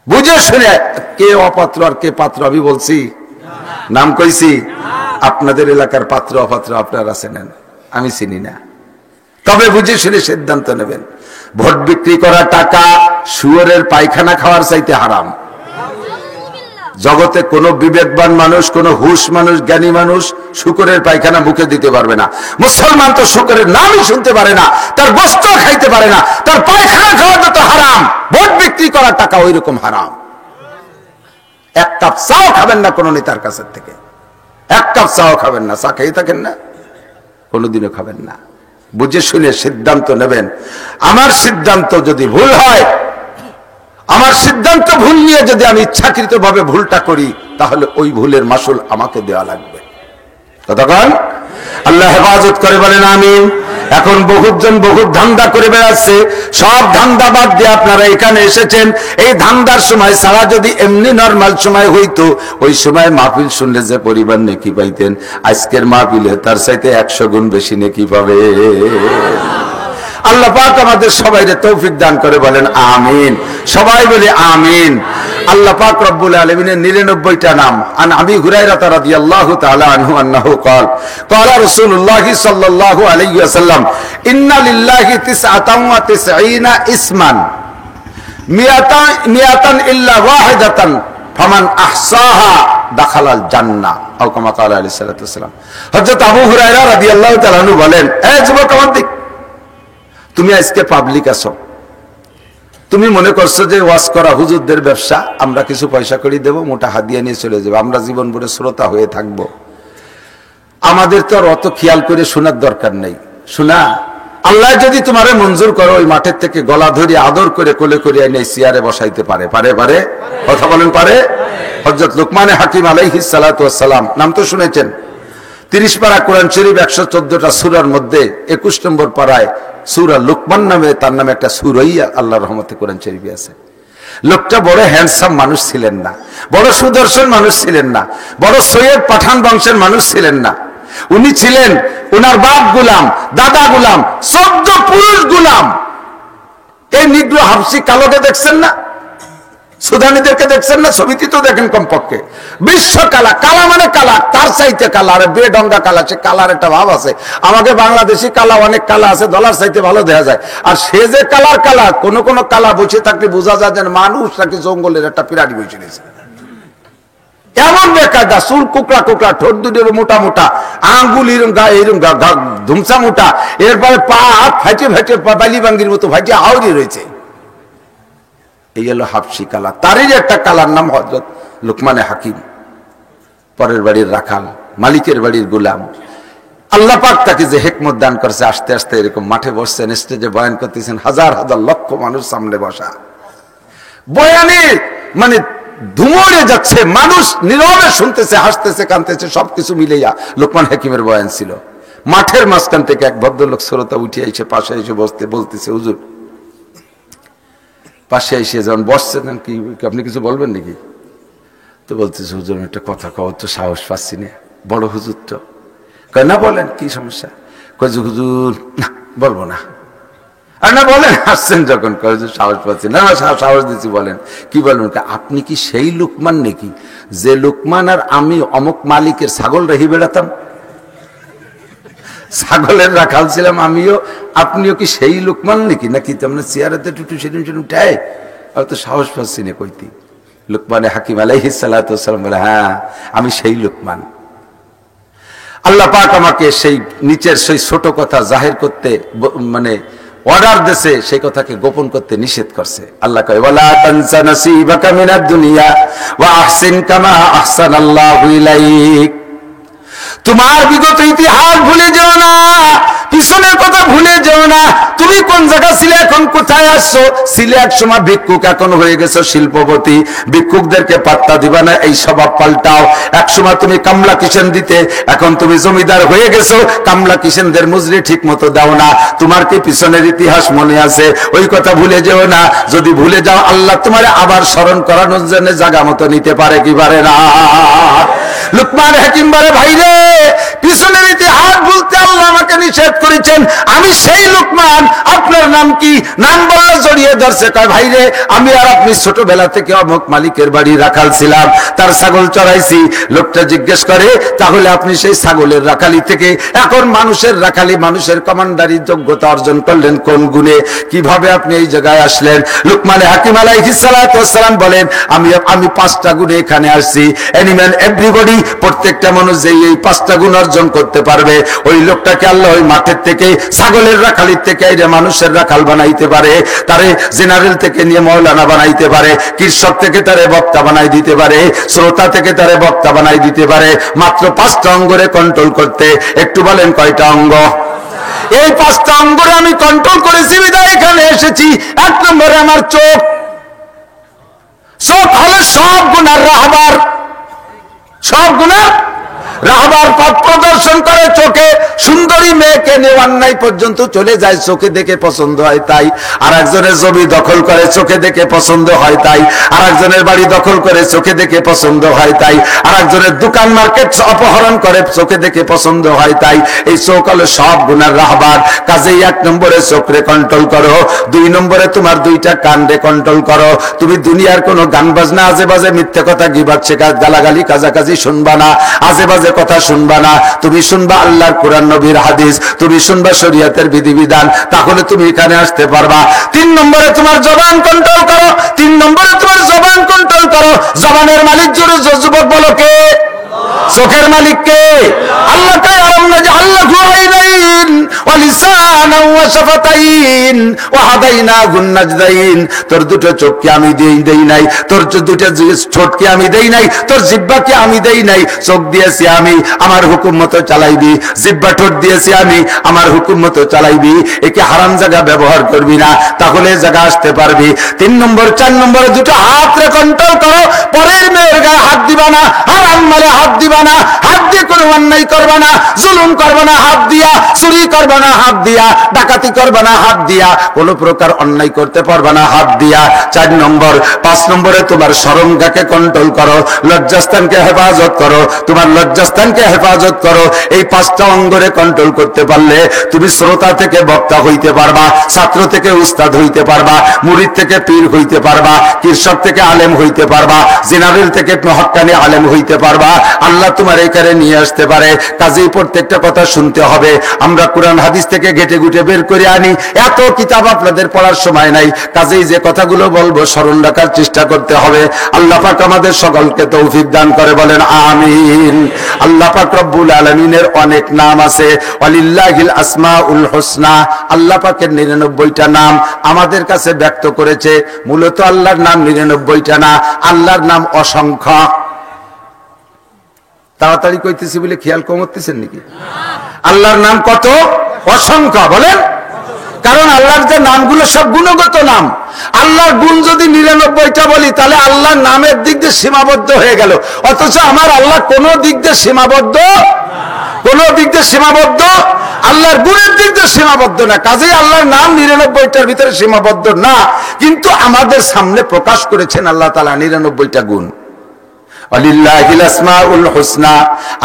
Speaker 1: বুঝে শুনে কে অপাত্র আর কে পাত্র আমি বলছি, নাম কইছি? আপনাদের এলাকার পাত্র অপাত্র আপনারা চেনেন, আমি চিনি না। তবে বুঝে শুনে সিদ্ধান্ত নেবেন। ভোট বিক্রি করা টাকা শুয়োরের পায়খানা খাওয়ার চাইতে হারাম। জগতে কোনো বিবেকবান মানুষ, কোনো হুশ মানুষ, জ্ঞানী মানুষ শুকরের পায়খানা মুখে দিতে পারবে না। মুসলমান তো শুকরের নামই শুনতে পারে না, তার গোশত খাইতে পারে না, তার পায়খানা খাওয়া তো হারাম। ভোট বিক্রি করা টাকা ওই রকম হারাম। এক কাপ চাও খাবেন না কোনো নেতার কাছের থেকে, এক কাপ চাও খাবেন না। চা খেয়ে থাকেন না, কোনোদিনও খাবেন না। বুঝে শুনে সিদ্ধান্ত নেবেন। আমার সিদ্ধান্ত যদি ভুল হয়, আমার সিদ্ধান্ত ভুল নিয়ে যদি আমি ইচ্ছাকৃত ভাবে ভুলটা করি, তাহলে ওই ভুলের মাসুল আমাকে দেওয়া লাগবে। কতক্ষণ আল্লাহ হেফাজত করে বলেন আমিন। এখন বহুজন বহুত ধান্দা করে বেড়াচ্ছে, সব ধান্দা বাদ দিয়ে আপনারা এখানে এসেছেন। এই ধান্দার সময় সারা যদি এমনি নরমাল সময় হইতো, ওই সময় মাহফিল শুনলে যে পরিবার নেকি পাইতেন, আজকের মাহফিলে তার চাইতে 100 গুণ বেশি নেকি পাবে। আল্লাহ পাক আমাদের সবাইকে তৌফিক দান করে বলেন আমিন। সবাই বলে আমিন। আল্লাহ পাক রব্বুল আলামিনের 99টা নাম। আন আবি হুরায়রা রাদিয়াল্লাহু তাআলা আনহু আন্নাহু ক্বাল ক্বালা রাসূলুল্লাহ সাল্লাল্লাহু আলাইহি ওয়াসাল্লাম ইন্না লিল্লাহি 99 ইসমান মিয়াতান ইল্লা ওয়াহিদাতান ফামান আহসাহা দাখালাল জান্নাহ আও কামা ক্বালা আলাইহিস সালাতু ওয়াসসালাম। হযরত আবু হুরায়রা রাদিয়াল্লাহু তাআলা আনহু বলেন, এ যুবক আমার দিক, তুমি আজকে পাবলিক আছো, তুমি মনে করছো যে ওয়াজ করা হুজুরদের ব্যবসা, আমরা কিছু পয়সা করে দেবো, মোটা হাদিয়া নিয়ে চলে যাবো, আমরা জীবন ভরে শ্রোতা হয়ে থাকবো। আমাদের তো আর অত খেয়াল করে শোনার দরকার নেই। শোনা, আল্লাহ যদি তোমারে মঞ্জুর করো, ওই মাঠের থেকে গলা ধরে আদর করে কোলে করে এনে চেয়ারে বসাইতে পারে। পারে পারে কথা বলেন, পারে? হযরত লুকমান হাকিম আলাইহিস সালাতু ওয়াস সালাম, নাম তো শুনেছেন। 30 পারা কোরআন শরীফ 114টা সূরার মধ্যে 21 নম্বর পারায় সূরা লুকমান নামে তার নামে একটা সূরাই আল্লাহর রহমতে কোরআন শরীফে আছে। লোকটা বড় হ্যান্ডসাম মানুষ ছিলেন না, বড় সুদর্শন মানুষ ছিলেন না, বড় সৈয়দ পাঠান বংশের মানুষ ছিলেন না। উনি ছিলেন, ওনার বাপ গোলাম, দাদা গোলাম, 14 পুরুষ গোলাম। এই নিগ্রো হাবশি কালোকে দেখছেন না, সুদানিদেরকে দেখছেন না, ছবিতে তো দেখেন কমপক্ষে। বিশ্ব কালা, কালা মানে কালা, তার চাইতে কালা, আর বেডঙ্গা কালা, সে কালার একটা ভাব আছে। আমাকে বাংলাদেশি কালা, অনেক কালা আছে, ডলার চাইতে ভালো দেখা যায়। আর সে যে কালার কালা, কোন কোন কালা বসে থাকলে বোঝা যায় যেন মানুষ নাকি জঙ্গলের একটা পিরাটি বসে নিয়েছে। এমন বেকায়দা, চুল কুকড়া কুকড়া, ঠোঁট দুটোর মোটা মোটা, আঙ্গুল এরম ধুমসা মোটা, এরপরে পা হাত ফাইটে ফাইটে বালি বাঙ্গির মতো ফাইটে আউরি রয়েছে। এই হলো হাবশি কালা। তারই একটা কালার নাম হযরত লুকমান হাকিম, পরের বাড়ির রাখাল, মালিকের বাড়ির গোলাম। আল্লাহ পাক তাকে যে হিকমত দান করছে, আস্তে আস্তে এরকম মাঠে বসছেন, স্টেজে বয়ান করতেছেন, হাজার হাজার লক্ষ মানুষ সামনে বসা, বয়ানে মানে ধুমড়ে যাচ্ছে, মানুষ নীরবে শুনতেছে, হাসতেছে, কাঁদতেছে, সবকিছু মিলেইয়া লুকমান হাকিমের বয়ান ছিল। মাঠের মাঝখান থেকে এক ভদ্রলোক শ্রোতা উঠে এসে পাশে এসে বলতেছে, হুজুর, পাশে এসে যখন বসছেন, কি আপনি কিছু বলবেন নাকি? তো বলতেছে, হুজুর একটা কথা কও তো, সাহস পাচ্ছি না, বড় হুজুর তো। কয় না, বলেন কি সমস্যা? কয় যে হুজুর না বলবো না। আর না বলেন, আসছেন যখন, কয় হুজুর সাহস পাচ্ছি না। সাহস দিচ্ছি, বলেন কি বলবেন? আপনি কি সেই লুকমান নাকি যে লুকমান আর আমি অমুক মালিকের ছাগল রেখে বেড়াতাম, ছাগলের রাখাল ছিলাম আমিও, আপনিও কি সেই লুকমান নাকি? নাকি তেমন চেয়ারেতে টুটু সেদিন উঠায়? আর তো সাহস পাচ্ছি না কইতি। লুকমানে হাকিম আলাইহিস সালাতু ওয়াস সালাম বলে, হ্যাঁ আমি সেই লুকমান। আল্লাহ পাক আমাকে সেই নিচের সেই ছোট কথা জাহির করতে মানে অর্ডার দিয়েছে, সেই কথাকে গোপন করতে নিষেধ করছে। আল্লাহ কয়, ওয়ালা তানসা নাসিবাকা মিনাদ দুনিয়া ওয়া আহসিন কামা আহসানাল্লাহু ইলাইক। তোমার বিগত ইতিহাস ভুলে যেও না, পিছনের কথা ভুলে যেও না। তুমি কোন জায়গা ছিলে, এখন কোথায় আসছো? ছিলে এক সময় ভিক্ষুক, এখন হয়ে গেছো শিল্পপতি। ভিক্ষুকদেরকে পাত্তা দিবা না, এই স্বভাব পাল্টাও। এক সময় তুমি কামলা কিষেন দিতে, এখন তুমি জমিদার হয়ে গেছো, কামলা কিষেনদের মজুরি ঠিক মতো দাও না। তোমার কি পিছনের ইতিহাস মনে আছে? ওই কথা ভুলে যেও না। যদি ভুলে যাও, আল্লাহ তোমার আবার স্মরণ করানোর জন্য জায়গা মতো নিতে পারে কি পারে না? লুকমান হাকিম বলে, ভাইরে পিছনের ইতিহাস বলতে আল্লাহ আমাকে নিষেধ করেছেন। আমি সেই লুকমান, আপনার নাম কি? নাম বলা জড়িয়ে ধরছে, কয় ভাইরে আমি আর আপনি ছোটবেলা থেকে অমুক মালিকের বাড়ি রাখাল ছিলাম, তার ছাগল চড়াইছি। লোকটা জিজ্ঞেস করে, তাহলে আপনি সেই ছাগলের রাখালি থেকে এখন মানুষের রাখালি, মানুষের কমান্ডারি যোগ্যতা অর্জন করলেন কোন গুণে? কিভাবে আপনি এই জায়গায় আসলেন? লুকমান হাকিম আলাইহিস সালাতু ওয়াস সালাম বলেন, আমি 5টা গুণে এখানে আসছি। এনিম্যান এভরিবডি, প্রত্যেকটা মানুষ যে এই 5টা গুণ অর্জন করতে পারবে, ওই লোকটাকে আল্লাহ ওই মাঠের থেকে, ছাগলের রাখালির থেকে এটা মানুষের রাখাল বানাইতে পারে, তারে জেনারেল থেকে নিয়ে মৌলানা বানাইতে পারে, কৃষক থেকে তারে বক্তা বানাই দিতে পারে, শ্রোতা থেকে তারে বক্তা বানাই দিতে পারে, মাত্র 5টা অঙ্গরে কন্ট্রোল করতে। একটু বলেন কয়টা অঙ্গ? এই 5টা অঙ্গরে আমি কন্ট্রোল করেছি, বিদায় এখানে এসেছি। 1 নম্বরে আমার চোখ। চোখ হলো সব গুনার রাহবার, সব গুনার রাহবার পথ প্রদর্শন করে চোখে। সুন্দরী মেয়েকে নিয়ে অন্যায় পর্যন্ত চলে যায়, চোখে দেখে পছন্দ হয় তাই। আর একজনের জমি দখল করে, চোখে দেখে পছন্দ হয় তাই। আর একজনের বাড়ি দখল করে, চোখে দেখে পছন্দ হয় তাই। আর একজনের দোকান মার্কেট অপহরণ করে, চোখে দেখে পছন্দ হয় তাই। এই চোখ হলো সব গুনার রাহবার। কাজেই 1 নম্বরে চোখরে কন্ট্রোল করো। 2 নম্বরে তোমার 2টা কানরে কন্ট্রোল করো। তুমি দুনিয়ার কোনো গান বাজনা, আজে বাজে মিথ্যে কথা, গিবাত শেখাত, গালাগালি, কাজাকাজি শুনবা না, আজে বাজে কথা শুনবা না। তুমি শুনবা আল্লাহর কোরআন, নবীর হাদিস, তুমি শুনবা শরীয়তের বিধিবিধান, তাহলে তুমি এখানে আসতে পারবা। 3 নম্বরে তোমার জবান কন্ট্রোল করো। 3 নম্বরে তোমার জবান কন্ট্রোল করো। জবানের মালিক জোরে যুবক বলো কে? চোখের মালিক কে? আল্লাহ। তাই আল্লাহ যে আল্লাহ ঘুরাইনাইন ওয়া লিসানা ওয়া শাফাতাইন ওয়া হাদাইনাহুন নাজদাইন। তোর 2টো চোখকে আমি দেই নাই, তোর 2টো ঠোঁটকে আমি দেই নাই, তোর জিহ্বাকে আমি দেই নাই। চোখ দিয়েছি আমি, আমার হুকুম মতো চালাইবি। জিহ্বা ঠোঁট দিয়েছি আমি, আমার হুকুম মতো চালাইবি। একে হারাম জায়গা ব্যবহার করবি না, তাহলে জায়গা আসতে পারবি। 3 নম্বর 4 নম্বরে 2টো হাতরে কন্ট্রোল করো। পরের মেয়ের গায়ে হাত দিবা না, হারাম মালে হাত দিবা না, হাত দিয়ে কোনো অন্যায় করবা না, জুলুম করবা না হাত দিয়া, চুরি করবা না হাত দিয়া, ডাকাতি করবা না হাত দিয়া, কোনো প্রকার অন্যায় করতে পারবা না হাত দিয়া। 4 নম্বর 5 নম্বরে তোমার শরমগাকে কন্ট্রোল করো, লজ্জাস্থানকে হেফাজত করো, তোমার লজ্জাস্থানকে হেফাজত করো। এই 5টা অঙ্গরে কন্ট্রোল করতে পারলে তুমি শ্রোতা থেকে বক্তা হইতে পারবা, ছাত্র থেকে উস্তাদ হইতে পারবা, মুরিদ থেকে পীর হইতে পারবা, কৃষক থেকে আলেম হইতে পারবা, জেনারেল থেকে হক্কানি আলেম হইতে পারবা। আল্লাহ তোমার এখানে নিয়ে আসতে পারে। কাজেই প্রত্যেকটা কথা শুনতে হবে। আমরা কোরআন হাদিস থেকে ঘেটে ঘুটে বের করে আনি, এত কিতাব আপনাদের পড়ার সময় নাই। কাজেই যে কথাগুলো বলবো স্মরণ রাখার চেষ্টা করতে হবে। আল্লাহ পাক আমাদের সকলকে তৌফিক দান করে, বলেন আমিন। আল্লাহ পাক রব্বুল আলামিনের অনেক নাম আছে। ওয়ালিল্লাহিল আসমাউল হুসনা, আল্লাহ পাকের 99টা নাম আমাদের কাছে ব্যক্ত করেছে। মূলত আল্লাহর নাম 99টা না, আল্লাহর নাম অসংখ্য। তাড়াতাড়ি কইতেছি বলে খেয়াল কমতেছেন নাকি? আল্লাহর নাম কত? অসংখ্য। বলেন, কারণ আল্লাহর যে নামগুলো সব গুণগত নাম। আল্লাহর গুণ যদি 99টা বলি, তাহলে আল্লাহর নামের দিক দিয়ে সীমাবদ্ধ হয়ে গেল। অথচ আমার আল্লাহ কোন দিক দিয়ে সীমাবদ্ধ, কোন দিক দিয়ে সীমাবদ্ধ, আল্লাহর গুণের দিক দিয়ে সীমাবদ্ধ না। কাজেই আল্লাহর নাম 99টার ভিতরে সীমাবদ্ধ না, কিন্তু আমাদের সামনে প্রকাশ করেছেন আল্লাহ তাআলা 99টা গুণ। ওয়ালিল্লাহিল আসমাউল হুসনা,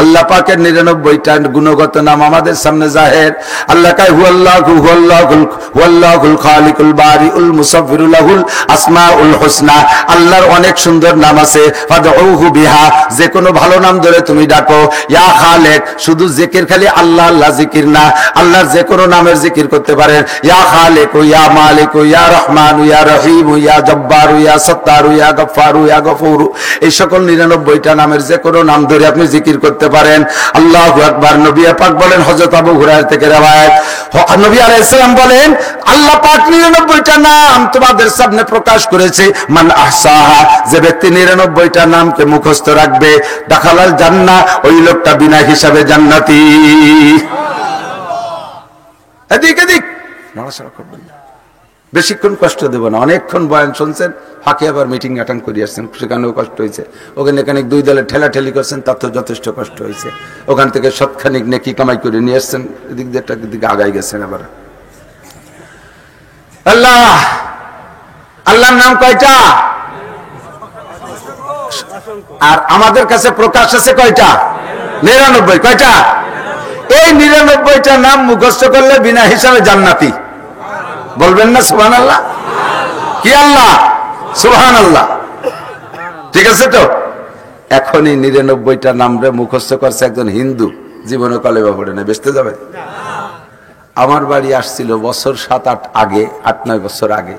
Speaker 1: আল্লাহ পাকের 99টা গুণগত নাম আমাদের সামনে জাহের। আল্লাহ কয় হুয়াল্লাহুল খালিকুল বারিউল মুসাফফিরু লাহুল আসমাউল হুসনা। আল্লাহর অনেক সুন্দর নাম আছে। ফাদউহু বিহা, যে কোনো ভালো নাম ধরে তুমি ডাকো। ইয়া খালিক, শুধু জিকির খালি আল্লাহ আল্লাহ জিকির না, আল্লাহর যে কোনো নামের জিকির করতে পারেন। ইয়া খালিক, ইয়া মালিক, ইয়া রহমান, ইয়া রহিম, ইয়া জব্বার, ইয়া সত্তার, ইয়া গফফার, ইয়া গফুর, এই সকল 99টা নামের যে কোনো নাম ধরে আপনি জিকির করতে পারেন। আল্লাহু আকবার। নবী পাক বলেন, হযরত আবু হুরায়রা থেকে রওয়ায়াত, নবী আলাইহিস সালাম বলেন, আল্লাহ পাক 99টা নাম তোমাদের সামনে প্রকাশ করেছে। মান আহসাহা, যে ব্যক্তি 99টা নামকে মুখস্থ রাখবে, দাখালাল জান্নাহ, ওই লোকটা বিনা হিসাবে জান্নাতি। এদিক এদিক, নড়াচড়া করবেন না। বেশিক্ষণ কষ্ট দেব না। অনেকক্ষণ বয়ান শুনছেন, ফাঁকে আবার মিটিং অ্যাটেন্ড করে আসছেন, সেখানেও কষ্ট হয়েছে। ওখানে এখানে দুই দলে ঠেলাঠেলি করছেন, তার তো যথেষ্ট কষ্ট হয়েছে। ওখান থেকে সৎখানিক নেকি কামাই করে নিয়ে আসছেন, এদিক দিয়ে একটা দিকে আগাই গেছেন। আবার আল্লাহ, আল্লাহর নাম কয়টা? আর আমাদের কাছে প্রকাশ আছে কয়টা? 99। কয়টা? এই 99টা নাম মুখস্থ করলে বিনা হিসাবে জান্নাতি। বলবেন না সুবহানাল্লাহ? কি আল্লাহ? সুবহানাল্লাহ। ঠিক আছে তো? এখন এই 99টা নাম রে মুখস্থ করছে একজন হিন্দু, জীবনে কলেমা পড়ে না, বেচতে যাবে? আমার বাড়ি আসছিল বছর 7-8 আগে, 8-9 বছর আগে,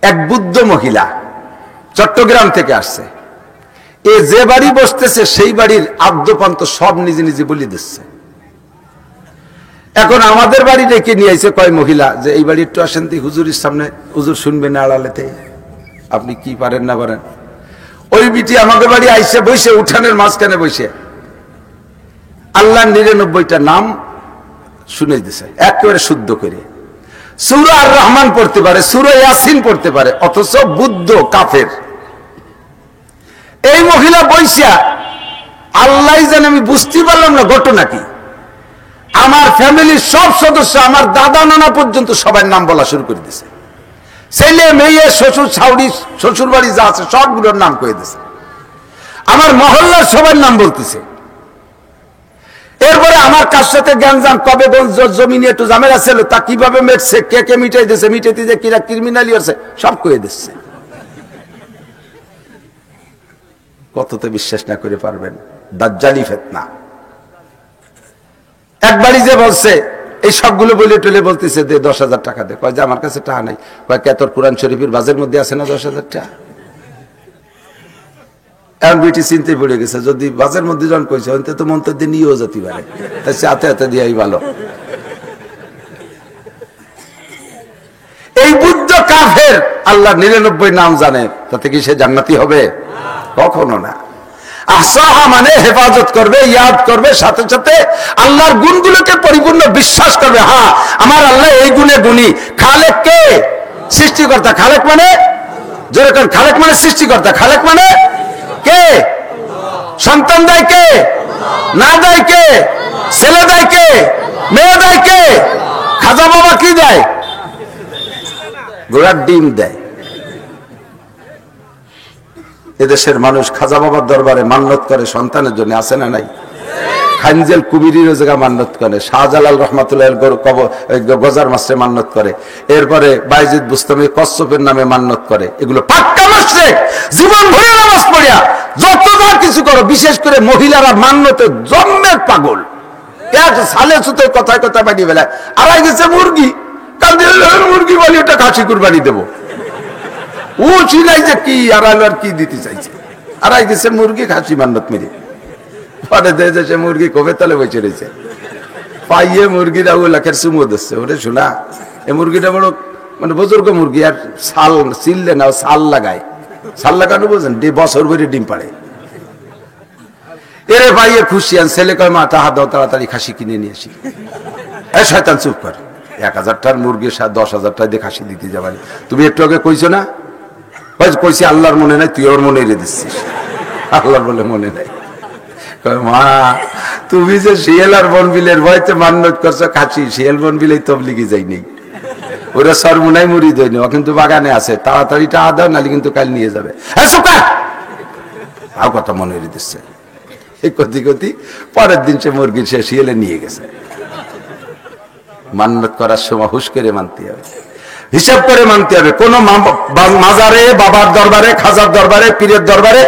Speaker 1: এক বুদ্ধ মহিলা চট্টগ্রাম থেকে আসছে। এ যে বাড়ি বসতেছে সেই বাড়ির আদ্যপান্ত সব নিজে নিজে বলি দিচ্ছে। এখন আমাদের বাড়ি ডেকে নিয়ে আইছে কয় মহিলা যে এই বাড়ি একটু আসেন, হুজুরের সামনে, হুজুর শুনবেন আড়ালেতে, আপনি কি পারেন না পারেন। ওই বিটি আমাদের বাড়ি আইসে বসে, উঠানের মাঝখানে বসে আল্লাহ 99টা নাম শুনে দিছে একেবারে শুদ্ধ করে। সূরা আর রহমান পড়তে পারে, সূরা ইয়াসিন পড়তে পারে, অথচ বুদ্ধ কাফের। এই মহিলা বইসা আল্লাহ জানে, আমি বুঝতে পারলাম না ঘটনা কি। আমার ফ্যামিলির সব সদস্য, আমার দাদা নানা পর্যন্ত সবার নাম বলা শুরু করে দিছে। ছেলে মেয়ে, শ্বশুর শাশুড়ি, শ্বশুর বাড়ি যা আছে সবগুলোর নাম কয়ে দিছে। আমার মহল্লার সবার নাম বলতেছে। এরপরে আমার কার সাথে জ্ঞানজাম, কবে জমি নিয়ে একটু ঝামেলা ছিল, তা কিভাবে মেটছে, কে কে মিটাই দিচ্ছে, মিটাইতে যে কিরা ক্রিমিনালি আছে সব কয়ে দিচ্ছে। কততে বিশ্বাস না করে পারবেন? দাজ্জালি ফিতনা। একবারই যে বলছে এই সবগুলো বলে টলে বলতেছে দে 10,000 টাকা দে। কয় যে আমার কাছে টাকা নাই। কয় কে তোর কোরআন শরীফের বাজের মধ্যে আছে না 10,000 টাকা? এখন বিটি চিনতে পড়ে গেছে, যদি বাজের মধ্যে যখন কইছে অন্তে তো মন্ত্র দিয়ে নিয়েও যেতে পারে, তাই হাতে হাতে দিয়াই ভালো। এই বুদ্ধ কাফের আল্লাহ 99 নাম জানে, তাতে কি সে জান্নাতি হবে? কখনো না। আহসাহা মানে হেফাজত করবে, ইয়াদ করবে, সাথে সাথে আল্লাহর গুণগুলোকে পরিপূর্ণ বিশ্বাস করবে। হ্যাঁ, আমার আল্লাহ এই গুণে গুণী। খালেক কে? সৃষ্টিকর্তা। খালেক মানে জোরে করেন, খালেক মানে সৃষ্টিকর্তা। খালেক মানে কে? সন্তান দেয় কে? না দেয় কে? ছেলে দেয় কে? মেয়ে দেয় কে? খাজা বাবা কি দেয়? ঘোড়ার ডিম দেয়। এদেশের মানুষ খাজা বাবার দরবারে মান্নত করে সন্তানের জন্য, আছে না নাই? খানজেল কুমিরির জায়গা মান্নত করে, শাহজালাল রহমাতুল্লাহ গজার মাসে মান্নত করে, এরপরে বাইজিদ বুস্তামি কচ্ছপের নামে মান্নত করে। এগুলো পাক্কা মাসে জীবন ভরে নামাজ পড়িয়া যতবার কিছু করো, বিশেষ করে মহিলারা মান্নতে জন্মের পাগল। সালে সুতো কথায় কথা বানিয়ে বেলায় আড়াই গেছে মুরগি, মুরগি বলি ওটা খাসি কুরবানি দেবো। ও চিনাই যে কি আড়াইল আর কি দিতে চাইছে, আড়াই গেছে মুরগি খাসি মান্নত মেরে। পরে দেখে সে মুরগি কবে তালে বসে রয়েছে, পাইয়ে মুরগিরা ও লাখের চুমো দিচ্ছে। ওরে শোনা, এই মুরগিটা বড় মানে বুজুর্গ মুরগি, আর ছাল ছিললে না, ছাল লাগায়। ছাল লাগানো বোঝেন, বছর ভরে ডিম পাড়ে। এরে পাইয়ে খুশি, আর ছেলে কয় মা টাকা দাও, তাড়াতাড়ি খাসি কিনে নিয়ে আসি। এ শয়তান চুপ কর, 1,000 টাকার মুরগি 10,000 টাকা দিয়ে খাসি দিতে যাবানি। তুমি একটু আগে কইছো না? কইছি আল্লাহর মনে নাই, তুই ওর মনে রে দিচ্ছিস। আল্লাহর বলে মনে নাই। মা তুমি যে শিয়াল আর বনবিলের ভয়তে মান্নত করছো খাসি, শিয়াল বনবিলেই তবলিগি যাই নেই, ওরা সরমুনাই মুড়ি দেয় না, কিন্তু বাগানে আছে, তাড়াতাড়ি টাকা দাও নাহলে কিন্তু কাল নিয়ে যাবে। তাও কথা মনে রে দিচ্ছে। এই কতি কতি পরের দিন সে মুরগি সে শিয়ালে নিয়ে গেছে। মান্নত করার সময় হুশ করে মানতে হবে, হিসাব করে মানতে হবে। কোন মাজারে, বাবার দরবারে, খাজার দরবারে, পীরের দরবারে,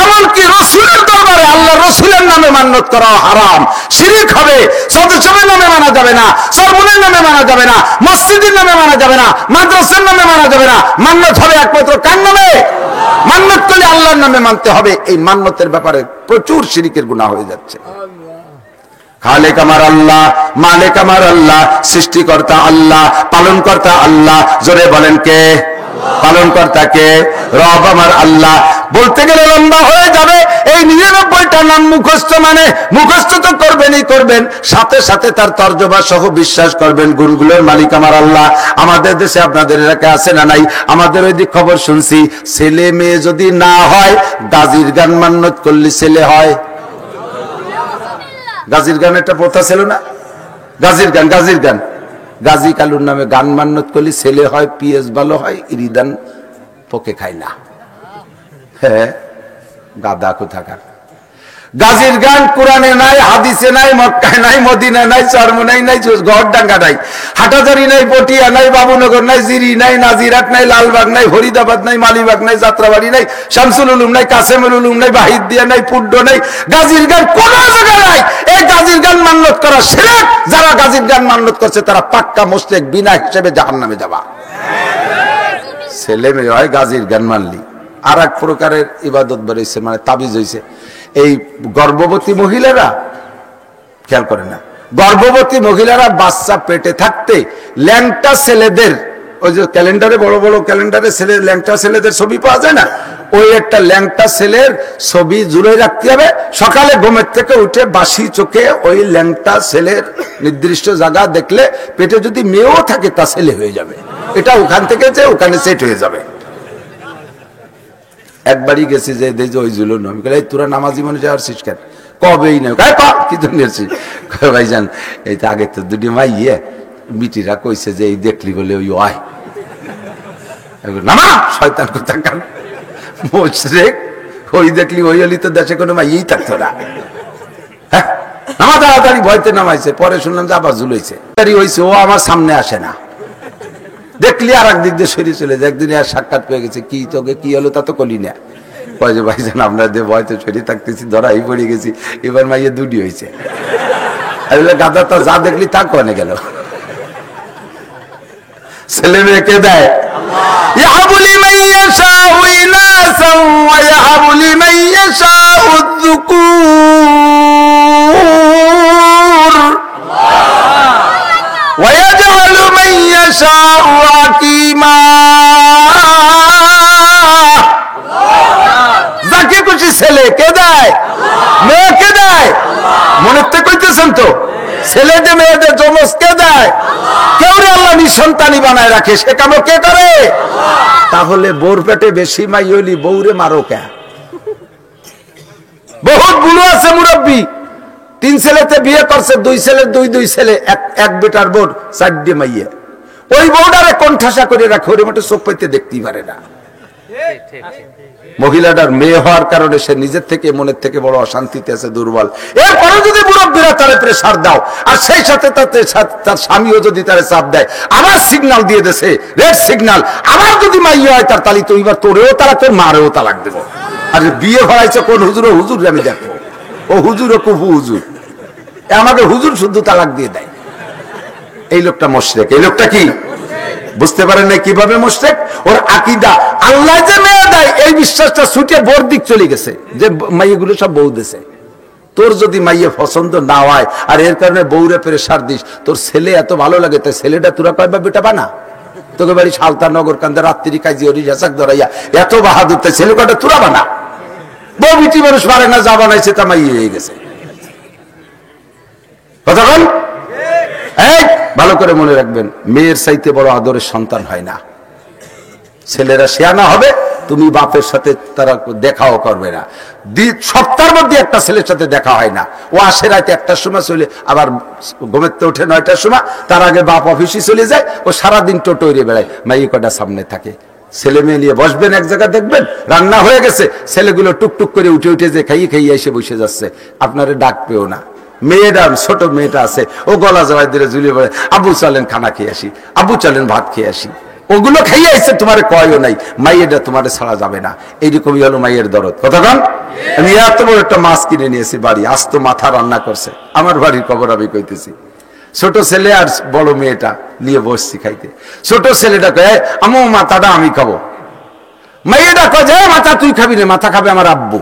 Speaker 1: এমনকি রসুলের দরবারে আল্লাহ রসুলের নামে মান্নত করা হারাম, শিরক হবে। সদস্যের নামে মানা যাবে না, সরমুনের নামে মানা যাবে না, মসজিদের নামে মানা যাবে না, মাদ্রাসার নামে মানা যাবে না। মান্নত হবে একমাত্র কার নামে? মান্নত করলে আল্লাহর নামে মানতে হবে। এই মান্নতের ব্যাপারে প্রচুর শিরকের গুনাহ হয়ে যাচ্ছে। খালেক আমার আল্লাহ, মালিক আমার আল্লাহ, সৃষ্টিকর্তা আল্লাহ, পালনকর্তা আল্লাহ। জোরে বলেন কে? পালন কর্তাকে রব আমার আল্লাহ। বলতে গেলে লম্বা হয়ে যাবে। এই 99টা নাম মুখস্থ, মানে মুখস্থ তো করবেনই করবেন, সাথে সাথে তার তর্জমা সহ বিশ্বাস করবেন গুণগুলোর মালিক আমার আল্লাহ। আমাদের দেশে আপনাদের এলাকায় আছে না নাই? আমাদের ওই দিক খবর শুনছি, ছেলে মেয়ে যদি না হয় গাজীর গান মান্যত করলে ছেলে হয়। গাজীর গান একটা প্রথা ছিল না? গাজীর গান, গাজীর গান, গাজী কালুর নামে গান মান্যত করলে ছেলে হয়, পিএস ভালো হয়, ইরিদান পোকে খায় না। হ্যাঁ, গাদা কোথাকার। গাজীর গান কোরআনে নাই, হাদিসে নাই, মক্কায় নাই, মদিনায় নাই, চরমনাই নাই, গড়ডাঙ্গা নাই, হাটাজারি নাই, পটিয়া নাই, বাবুনগর নাই, জিরি নাই, নাজিরাট নাই, লালবাগ নাই, ফরিদাবাদ নাই, মালিবাগ নাই, যাত্রাবাড়ি নাই, শামসুল উলুম নাই, কাসেমুল উলুম নাই, বাহিদ্দিয়া নাই, পুড্ড নাই। গাজীর গান কোন জায়গায় নাই। এই গাজীর গান মান্যত করা শিরক। যারা গাজীর গান মান্যত করছে তারা পাক্কা মুশরিক, বিনা হিসেবে জাহান্নামে যাবা। ছেলে মেয়ে হয় গাজীর গান মানলি। আর এক প্রকারের ইবাদত বেরোইছে, মানে তাবিজ হয়েছে। এই গর্ভবতী মহিলারা খেয়াল করে না, গর্ভবতী মহিলারা বাচ্চা পেটে থাকতে ল্যাংটা ছেলেদের, ওই যে ক্যালেন্ডারে বড় বড় ক্যালেন্ডারে ছেলে ল্যাংটা ছেলেদের ছবি পাওয়া যায় না, ওই একটা ল্যাংটা ছেলের ছবি জুড়ে রাখতে হবে। সকালে ঘুমের থেকে উঠে বাসি চোখে ওই ল্যাংটা ছেলের নির্দিষ্ট জায়গা দেখলে পেটে যদি মেয়েও থাকে তা ছেলে হয়ে যাবে। এটা ওখান থেকে যে ওখানে সেট হয়ে যাবে। একবারই গেছি যে ওই জুলুন, আমি বলি তোরা নামাজি মনে যাওয়ার শিষ্কেন কবেই না কি জন্য ভাইজান, এই তো আগে তো দুটি মাই মিটিরা কইছে যে এই দেখলি বলে ওই আয় নামা শয়তান কোথাকার মুশরিক, ওই দেখলি ওই হলি তো দেশে কোনো মাইই থাকতো না। হ্যাঁ, নামা তাড়াতাড়ি ভয়তে নামাইছে, পরে শুনলাম যে আবার ঝুলাইছে হয়েছে, ও আমার সামনে আসে না। দেখলি আর একদিক দিয়ে সরিয়ে চলে যায়। একদিন আর সাক্ষাৎ পেয়ে গেছে, কি তোকে কি হলো তা তো কলি না। কয় যে ভাইজান আমরা যে ভয়তে সরিয়ে থাকতেছি, ধরাই পড়ে গেছি, এবার মাইয়ে দুটি হয়েছে। গাদা তা যা দেখলি তা কনে গেল। ছেলে মেয়েকে দেয় ইয়াহাবুলি মাইয়াশাউ ইনাসাও ওয়া ইয়াহাবুলি মাইয়াশাউ যুকুর ওয়া ইয়াজআলু মাইয়াশাউ আকিমা। যাকে খুশি ছেলেকে দেয়, মেয়েকে দেয়। মনে তো কইতেছেন তো, ছেলেদের মেয়েদের জমজকে দেয়। কেউ আল্লাহ নিঃসন্তানী বানায় রাখে, সে কাম কে করে? তাহলে বোর পেটে বেশি মাই হইলি বউরে মারো কে? বহুত বুড়ো আছে মুরব্বী, 3 ছেলেতে বিয়ে করছে, 2 ছেলের 2 ছেলে, এক বেটার বোর 4 মাইয়ে। ওই বউটারে কণ্ঠাসা করে রাখে, ওর মতো চোখ পাইতে দেখতেই পারে না। মহিলাটার মেয়ে হওয়ার কারণে সে নিজের থেকে মনের থেকে বড় অশান্তিতে আছে, দুর্বল। এরপরে যদি মুরব্বীরা তারে প্রেসার দাও, আর সেই সাথে তার স্বামীও যদি তারে চাপ দেয়, আবার সিগন্যাল দিয়ে দেছে, রেড সিগন্যাল, আবার যদি মাইয়া হয় তার তালি তো এবার তোরেও তালাক, তোর মারেও তালাক দেবো। আর বিয়ে ভরাইছে কোন হুজুর? হুজুর আমি দেখবো, ও হুজুর ও কুফু হুজুর, আমাকে হুজুর শুধু তালাক দিয়ে দেয়। এই লোকটা মুশরিক। এই লোকটা কি বুঝতে পারেন না কিভাবে মুশরিক? ওর আকীদা আল্লাহ যে মেয়ে দেয় এই বিশ্বাসটা ছুটে বোর দিক চলে গেছে, যে মাইয়েগুলো সব বউ দেশে। তোর যদি মাইয়ে পছন্দ না হয় আর এর কারণে বউরে প্রেসার দিস, তোর ছেলে এত ভালো লাগে, তাই ছেলেটা তোরা কয়বা বেটা বানা। তোকে বাড়ি সালতানগর কান্দে রাত্রি কাজী হরি হাসাক ধরাইয়া এত বাহাদুর, তাই ছেলে কয়টা তোরা বানা। বউ বিটি মানুষ পারে না, যা বানাইছে তা মাইয়ে হয়ে গেছে। কথা বল। এই ভালো করে মনে রাখবেন, মেয়ের চাইতে বড় আদরের সন্তান হয় না। ছেলেরা শিয়ানা হবে, তুমি বাপের সাথে তারা দেখাও করবে না। সপ্তাহের মধ্যে একটা ছেলের সাথে দেখা হয় না। ও আসে রাতে 1টার সময় চলে, আবার ঘুমেতে ওঠে 9টার সময়, তার আগে বাপ অফিসে চলে যায়। ও সারাদিন টোটোরে বেড়ায়, মাই কটা সামনে থাকে। ছেলে মেয়ে নিয়ে বসবেন এক জায়গায়, দেখবেন রান্না হয়ে গেছে, ছেলেগুলো টুকটুক করে উঠে উঠে যে খাইয়ে খাইয়ে এসে বসে যাচ্ছে, আপনারে ডাক পেও না। মেয়েটা, ছোট মেয়েটা আছে, ও গলা জবাই দিলে ঝুলিয়ে পড়ে, আব্বু চলেন খানা খেয়ে আসি, আব্বু চলেন ভাত খেয়ে আসি। ওগুলো খাইয়ে আসছে, তোমার কয়ও নাই, মাইয়েটা তোমার ছাড়া যাবে না। এইরকমই হলো মাইয়ের দরদ। কতক্ষণ আমি এত বড় একটা মাছ কিনে নিয়েছি বাড়ি, আজ তো মাথা রান্না করছে। আমার বাড়ির খবর আমি কইতেছি। ছোট ছেলে আর বড় মেয়েটা নিয়ে বসছি খাইতে। ছোট ছেলেটা কয়ে আমু মাথাটা আমি খাবো। মাইয়েটা কয় যে মাথা তুই খাবি না, মাথা খাবে আমার আব্বু।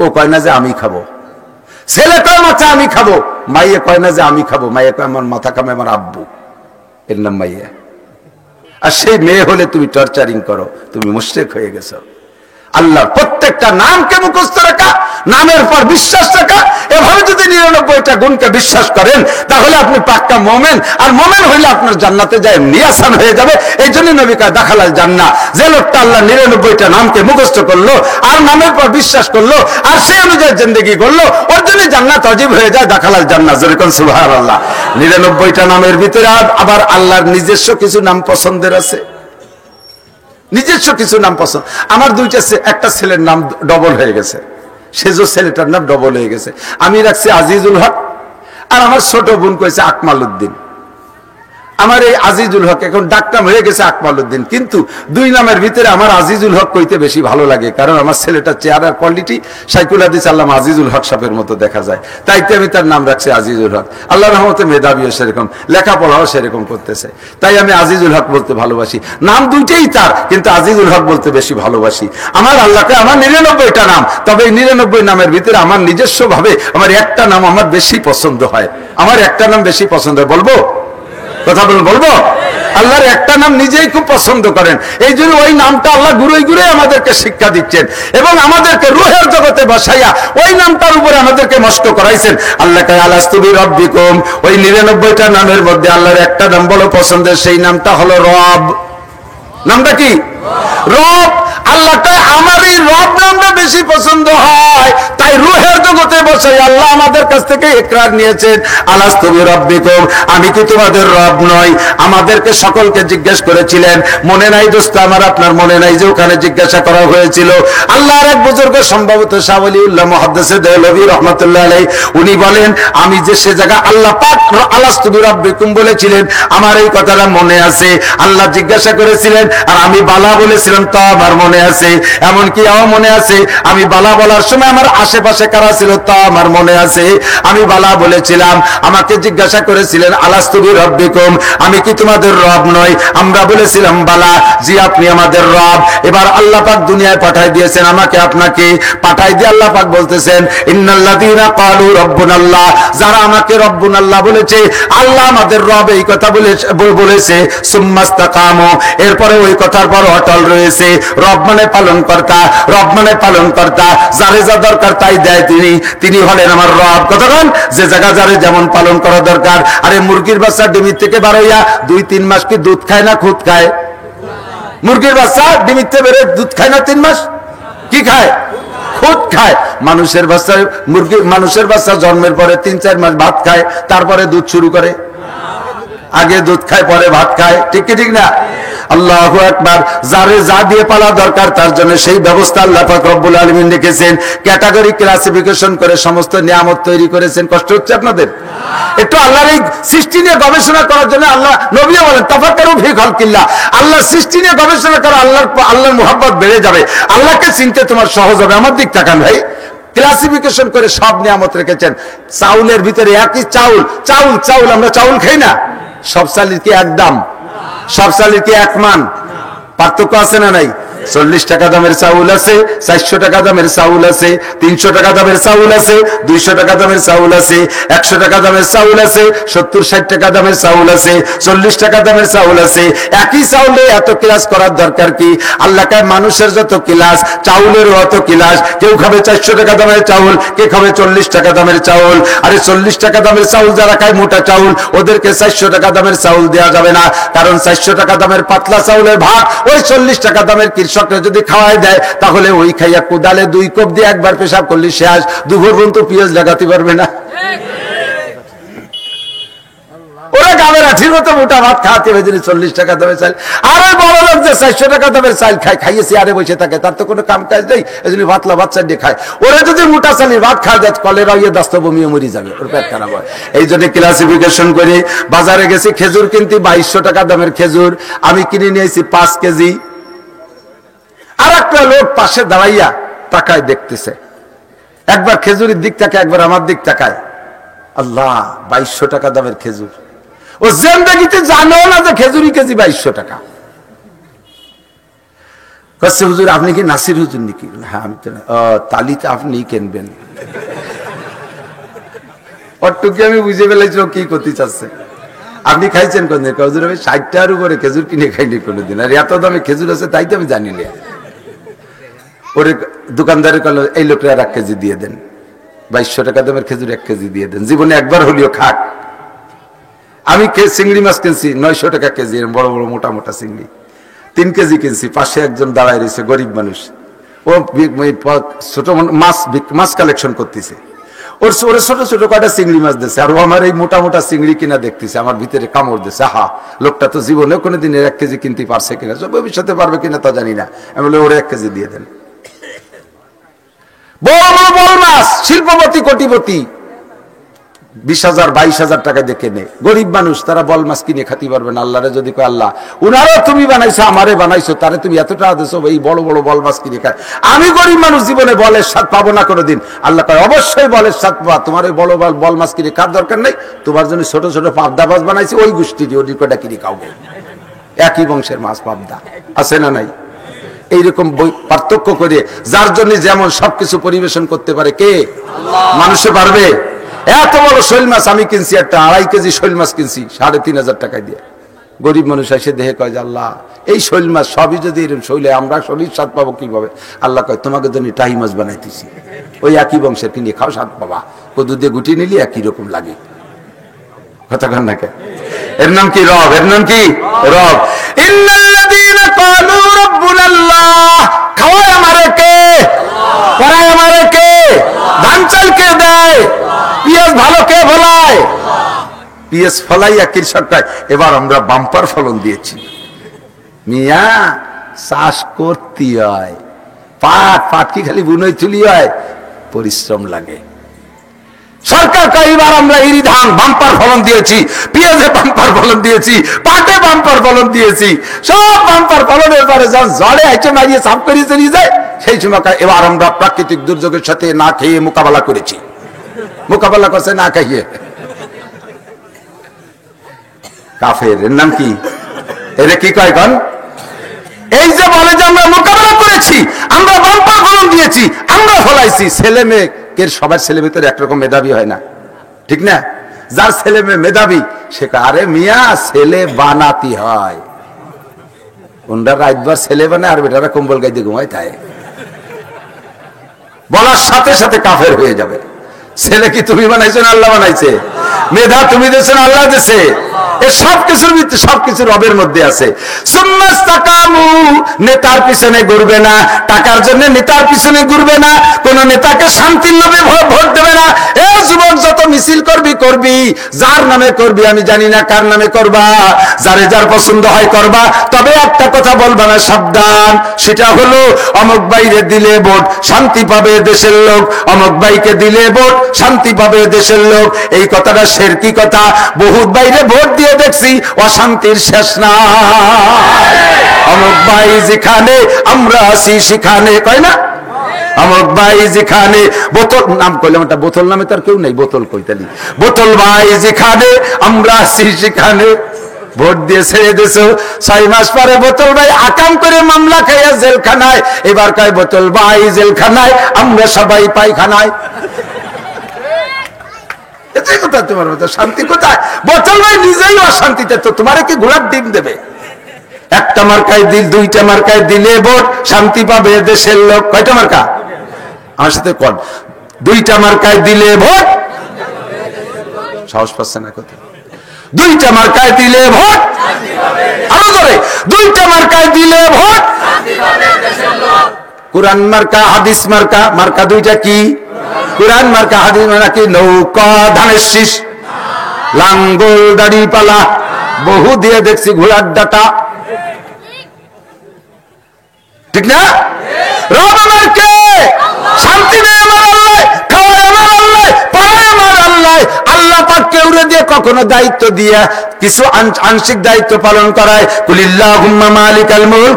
Speaker 1: ও কয় না যে আমি খাবো। ছেলে কয় মাথা আমি খাবো, মাইয়ে কয় না যে আমি খাবো, মাইয়ে কয় আমার মাথা খাবে আমার আব্বু। এর নাম মাইয়া। আর সেই মেয়ে হলে তুমি টর্চারিং করো, তুমি মুশরিক হয়ে গেছো। আল্লাহর প্রত্যেকটা নামকে মুখস্থ রাখা, নামের পর বিশ্বাস রাখা, এভাবে যদি 99টা গুণকে বিশ্বাস করেন তাহলে আপনি পাক্কা মোমেন। আর মোমেন হইলে আপনার জান্নাতে যায় নিয়াসান হয়ে যাবে। এই জন্য নবী কয় দাখালাল জান্নাহ। যে লোকটা আল্লাহ 99টা নামকে মুখস্থ করলো আর নামের পর বিশ্বাস করলো আর সেই অনুযায়ী জিন্দেগি করলো, ওর জন্য জান্নাত ওয়াজিব হয়ে যায়, দাখালাল জান্নাহ। যেরকম সুবহানাল্লাহ। 99টা নামের ভিতরে আবার আল্লাহর নিজস্ব কিছু নাম পছন্দের আছে, নিজস্ব কিছু নাম পছন্দ। আমার একটা ছেলের নাম ডবল হয়ে গেছে, সেজো ছেলেটার নাম ডবল হয়ে গেছে। আমি রাখছি আজিজুল হক, আর আমার ছোট বোন কইছে আকমাল উদ্দিন। আমার এই আজিজুল হক এখন ডাকনাম হয়ে গেছে আকমাল উদ্দিন, কিন্তু দুই নামের ভিতরে আমার আজিজুল হক কইতে বেশি ভালো লাগে, কারণ আমার ছেলেটার চেহারার কোয়ালিটি শাইখুল হাদিস আল্লামা আজিজুল হক সাহেবের মতো দেখা যায়, তাইতে আমি তার নাম রাখছি আজিজুল হক। আল্লাহর রহমতে মেধাবীও সেরকম, লেখাপড়াও সেরকম করতেছে, তাই আমি আজিজুল হক বলতে ভালোবাসি। নাম দুইটাই তার, কিন্তু আজিজুল হক বলতে বেশি ভালোবাসি। আমার আল্লাহকে আমার 99টা নাম, তবে এই 99 নামের ভিতরে আমার নিজস্ব ভাবে আমার একটা নাম আমার বেশি পছন্দ হয়, আমার একটা নাম বেশি পছন্দ হয়। বলবো কথা বলবো? আল্লাহর একটা নাম নিজেই খুব পছন্দ করেন, এই জন্য ওই নামটা আল্লাহ ঘুরে ঘুরে আমাদেরকে শিক্ষা দিচ্ছেন এবং আমাদেরকে রূহের জগতে বসাইয়া ওই নামটার উপরে আমাদেরকে মস্ত করাইছেন। আল্লাহ কয় আলাস্তু বিরাব্বিকুম। ওই 99টা নামের মধ্যে আল্লাহর একটা নাম বড় পছন্দের, সেই নামটা হলো রব। নামটা কি? রব। আল্লাহ কয় আমার এই রব নামটা বেশি পছন্দ হয়, তাই রূহের জগতে বসে আল্লাহ আমাদের কাছ থেকে ইকরার নিয়েছেন, আলাস্তু বিরাব্বিকুম, আমি কি তোমাদের রব নই? আমাদেরকে সকলকে জিজ্ঞেস করেছিলেন, মনে নাই দোস্ত আমার, আপনার মনে নাই যে ওখানে জিজ্ঞাসা করা হয়েছিল? আল্লাহর এক বুজুর্গ, সম্ভবত শাহ ওলিউল্লাহ মুহাদ্দিসে দেহলভী রাহমাতুল্লাহ আলাইহি, উনি বলেন আমি যে সে জায়গা আল্লাহ পাক আলাস্তু বিরাব্বিকুম বলেছিলেন, আমার এই কথাটা মনে আছে। আল্লাহ জিজ্ঞাসা করেছিলেন আর আমি বালা বলেছিলাম, তা আমার মনে আছে। এমনকি মনে আছে আমি বালা বলার সময় আমার আশেপাশে কারা ছিল, তা আমার মনে আছে। আমি বালা বলেছিলাম, আমাকে জিজ্ঞাসা করেছিলেন আলাস্তু বিরাব্বিকুম, আমি কি তোমাদের রব নই? আমরা বলেছিলাম বালা, জি আপনি আমাদের রব। এবার আল্লাহ পাক দুনিয়ায় পাঠাই দিয়েছেন আমাকে আপনাকে, পাঠাই দিয়ে আল্লাহ পাক বলতেছেন ইন্নাল্লাযীনা ক্বালু রাব্বুনাল্লাহ, যারা আমাকে রব্বুনাল্লাহ বলেছে, আল্লাহ আমাদের রব এই কথা বলেছে, সুম্মাস্তাকামু, এরপরে ওই কথার পর অটল রয়েছে। রব মানে পালন কর্তা, রব মানে পালন কর্তা, যারে যা দরকার তাই দেয় তিনি হলেন আমার রব। কতক্ষণ যে জায়গা যারে যেমন পালন করা দরকার। আরে মুরগির বাচ্চা ডিমির থেকে বার হইয়া 2-3 মাস কি দুধ খায় না খুদ খায়? মুরগির বাচ্চা ডিমির থেকে বেরোয় দুধ খায় না 3 মাস? কি খায়? খুদ খায়। মানুষের বাচ্চা জন্মের পরে 3-4 মাস ভাত খায়, তারপরে দুধ শুরু করে। আগে দুধ খায় পরে ভাত খায়, ঠিক কি ঠিক না? আল্লাহু আকবার। যারে যা দিয়ে পালা দরকার তার জন্য সেই ব্যবস্থা আল্লাহ পাক রব্বুল আলামিন রেখেছেন, ক্যাটাগরি ক্লাসিফিকেশন করে সমস্ত নিয়ামত তৈরি করেছেন। কষ্ট হচ্ছে আপনাদের? একটু আল্লাহর এই সৃষ্টি নিয়ে গবেষণা করার জন্য আল্লাহ নবী বলেন তাফাক্কারু ফি খালকিল্লাহ, আল্লাহর সৃষ্টি নিয়ে গবেষণা করা, আল্লাহর মুহাব্বত বেড়ে যাবে, আল্লাহকে চিনতে তোমার সহজ হবে। আমার দিক তাকান ভাই, ক্লাসিফিকেশন করে সব নিয়ামত রেখেছেন। চাউলের ভিতরে একই চাউল আমরা চাউল খাই না, সব চালের কি এক দাম? সব চালের কি এক মান? পার্থক্য আছে না নাই? 40 টাকা দামের চাউল আছে, 400 টাকা দামের চাউল আছে, 300 টাকা দামের চাউল আছে, 200 টাকা দামের চাউল আছে, 100 টাকা দামের চাউল আছে, 70-60 টাকা দামের চাউল আছে, 40 টাকা দামের চাউল আছে। একই চাউলে এত ক্লাস করার দরকার কি? আল্লাহ কয় মানুষের যত ক্লাস, চাউলেরও অত ক্লাস। কেউ খাবে 400 টাকা দামের চাউল, কে খাবে 40 টাকা দামের চাউল। আরে 40 টাকা দামের চাউল যারা খায় মোটা চাউল, ওদেরকে 400 টাকা দামের চাউল দেওয়া যাবে না, কারণ 400 টাকা দামের পাতলা চাউলের ভাগ ওই 40 টাকা দামের কৃষকরা যদি খাওয়াই দেয়, তাহলে ওই খাইয়া কোদালে 2 কোপ দিয়ে একবার পেশাব করলে শেষ, দুপুর পর্যন্ত পেঁয়াজ লাগাতে পারবে না। ওরা গাবের আঠির মতো মোটা ভাত খাওয়াতে হবে 40 টাকা দামের চাল। আর ওই বড় লোক যে 400 টাকা দামের চাল খাইয়েছে আরে বসে থাকে, তার তো কোনো কাম কাজ নেই, এই জন্য ভাতলা বাচ্চা দিয়ে খায়। ওরা যদি মোটা চালের ভাত খাওয়া যায়, কলেরা ইয়ে দাস্ত বমিয়ে মরি যাবে, ওর পেট খারাপ হয়। এই জন্য ক্লাসিফিকেশন করে বাজারে গেছি খেজুর কিনতে, 2200 টাকা দামের খেজুর আমি কিনে নিয়েছি 5 কেজি। আর একটা লোক পাশে দাঁড়াইয়া তাকায় দেখতেছে, একবার খেজুরের দিক তাকায়, একবার আমার দিক তাকায়। আল্লাহ, 2200 টাকা দামের খেজুর। ও জিন্দেগিতে জানো না যে খেজুরি কেজি 2200 টাকা। কাছে হুজুর আপনি কি নাসির হুজুর নাকি? হ্যাঁ আমি তো। তালিতে আপনি কিনবেন। অটুকি আমি বুঝে ফেলেছি কি করতে চাচ্ছে। আপনি খাইছেন কোনদিন? হুজুর আমি 60 টাকার উপরে খেজুর কিনে খাইনি কোনোদিন। আর এত দামে খেজুর আছে তাই তো আমি জানি না। ওরে দোকানদারের কল, এই লোকটা 1 কেজি দিয়ে দেন, 2200 টাকা দামের খেজুর 1 কেজি দিয়ে দেন, জীবনে একবার হলিও খাক। আমি চিংড়ি মাছ কিনছি 900 টাকা কেজি, বড় বড় মোটা মোটা চিংড়ি 3 কেজি কিনছি। পাশে একজন দাঁড়ায় রয়েছে গরিব মানুষ, ও ছোট মাছ কালেকশন করতেছে। ওর ছোট ছোট কয়টা চিংড়ি মাছ দিচ্ছে, আর ও আমার এই মোটা মোটা চিংড়ি কিনা দেখতেছে, আমার ভিতরে কামড় দিচ্ছে। হা, লোকটা তো জীবনে কোনোদিন 1 কেজি কিনতে পারছে কিনা, ভবিষ্যতে পারবে কিনা তা জানি না। আমি বলে ওরে 1 কেজি দিয়ে দেন। বড় বড় বড় মাছ, শিল্পপতি কোটিপতি 20,000 22,000 টাকা দিয়ে কেনে। গরিব মানুষ তারা বল মাছ কিনে খাতে পারবে না। আল্লাহরে যদি কয় আল্লাহ উনারও তুমি বানাইছো, আমারে বানাইছো, তারে তুমি এত টাকা দিছো, এই বড় বড় বল মাছ কিনে খায়, আমি গরিব মানুষ জীবনে বলের স্বাদ পাবো না কোনোদিন। আল্লাহ কয় অবশ্যই বলের স্বাদ পাবা, তোমার এই বড় বল মাছ কিনে খাওয়ার দরকার নেই, তোমার জন্য ছোট ছোট পাবদা মাছ বানাইছি, ওই গোষ্ঠী ওই কটা কিনে খাওয়াবো। একই বংশের মাছ পাবদা, আছে না নাই? এইরকম পার্থক্য করে যার জন্য যেমন সবকিছু পরিবেশন করতে পারে কে? মানুষে পারবে? এত বড় শৈল মাছ আমি কিনছি, একটা 2.5 কেজি শৈল মাছ কিনছি 3,500 টাকা দিয়ে। গরিব মানুষ এসে দেখে কয় যে আল্লাহ এই শৈল মাছ সবই যদি এরকম শৈলে, আমরা শরীর স্বাদ পাবো কিভাবে? আল্লাহ কয় তোমাকে জন্য টাই মাছ বানাইতেছি, ওই একই বংশের কিনে খাও, স্বাদ পাবা। কদু দিয়ে গুটি নিলে একই রকম লাগে। কথা কন না কে? এর নাম কি রব? এর নাম কি রব? ইন্নাল্লাযীনা ক্বালু রাব্বুনাল্লাহ, খাওয়ায় আমারে কে? পড়ায় আমারে কে? ধান চাল কে দেয়? পিয়াজ ভালো কে ফলায়? পিয়াজ ফলাইয়া কৃষক কয় এবার আমরা বাম্পার ফলন দিয়েছি। মিয়া চাষ করতে হয়, পাট কি খালি বুনই তুলি হয়? পরিশ্রম লাগে। সরকার কয় এবার আমরা ইরি ধান বাম্পার ফলন দিয়েছি, পেঁয়াজে বাম্পার ফলন দিয়েছি, পাটে বাম্পার ফলন দিয়েছি। সব বাম্পার ফলনের পরে যখন ঝড়ে আইচে মারিয়ে সাফ করিয়ে চলিয়ে যায়, সেই সময় এবার আমরা প্রাকৃতিক দুর্যোগের সাথে না খেয়ে মোকাবেলা করেছি। মোকাবেলা করছে না খাইয়ে। কাফের, এর নাম কি? এরা কি কয় কন? এই যে বলে যে আমরা মোকাবেলা করেছি, আমরা বাম্পার ফলন দিয়েছি, আমরা ফলাইছি। ছেলে মেয়ের সবার ছেলে মেয়ে তো একরকম মেধাবী হয় না, ঠিক না? যার ছেলে মেয়ে মেধাবী সে আরে মিয়া ছেলে বানাতে হয়। ওনরা রাতবার ছেলে বানায় আর বেটারা কম্বল গাইতে ঘুমায়, তাই বলার সাথে সাথে কাফের হয়ে যাবে। ছেলে কি তুমি বানাইছো না আল্লাহ বানাইছে? মেধা তুমি দিয়েছো না আল্লাহ দিয়েছে? সবকিছু রবের মধ্যে আছে। সুন্নাস্তাকামু, নেতার পিছনে ঘুরবে না, টাকার জন্য নেতার পিছনে ঘুরবে না, কোন নেতাকে শান্তির নামে ভোট দেবে না। এ যুবক যত মিছিল করবি, যার নামে করবি, আমি জানি না কার নামে করবা, যারে যার পছন্দ হয় করবা, তবে একটা কথা বলবা না, সাবধান। সেটা হলো অমুক বাইরে দিলে ভোট শান্তি পাবে দেশের লোক, অমুক বাইকে দিলে ভোট শান্তি পাবে দেশের লোক। এই কথাটা শিরকি কথা। বহুত বাইরে ভোট দিয়ে দেখছি অশান্তির শেষ নাই। অমুক ভাই যেখানে আমরা আছি সেখানে, কয় না? অমুক ভাই যেখানে, বোতল নাম কইলাম, একটা বোতল নামে তার কেউ নেই, বোতল কইতালি, বোতল ভাই যেখানে আমরা আছি সেখানে। ভোট দিয়ে ছেড়ে দিয়েছো, 6 মাস পরে বোতল ভাই আকাম করে মামলা খাইয়া জেলখানায়। এবার কয় বোতল ভাই জেলখানায়, আমরা সবাই পায়খানায়। তোমার মতো শান্তি কোথায়? বোতল ভাই নিজেই অশান্তিতে, তো তোমার কি ঘোড়ার ডিম দেবে? একটা মার্কায় দিল, 2টা মার্কায় দিলে ভোট শান্তি পাবে দেশের লোক। কয়টা মার্কা? আমার সাথে কোন? 2টা মার্কায় দিলে ভোট, সাহস পাচ্ছে না কথা। 2টা মার্কায় দিলে ভোট, আরো ধরে 2টা মার্কায় দিলে ভোট, কোরআন মার্কা হাদিস মার্কা। মার্কা 2টা কি? কোরআন মার্কা, হাদিস মার্কা কি? নৌকা ধানের শীষ, লাঙ্গল দাড়ি পালা, বহু দিয়ে দেখছি ঘোড়ার ডাটা, ঠিক না? রব আমার কে? শান্তি নেই আমার আল্লাহ, খাওয়ায় আমার আল্লাহ, পড়ায় আমার আল্লাহ। আল্লাহ পাক কেউরে দিয়ে কখনো দায়িত্ব দিয়া কিছু আংশিক দায়িত্ব পালন করায়। কুলিল্লাহুম্মা মালিকাল মুলক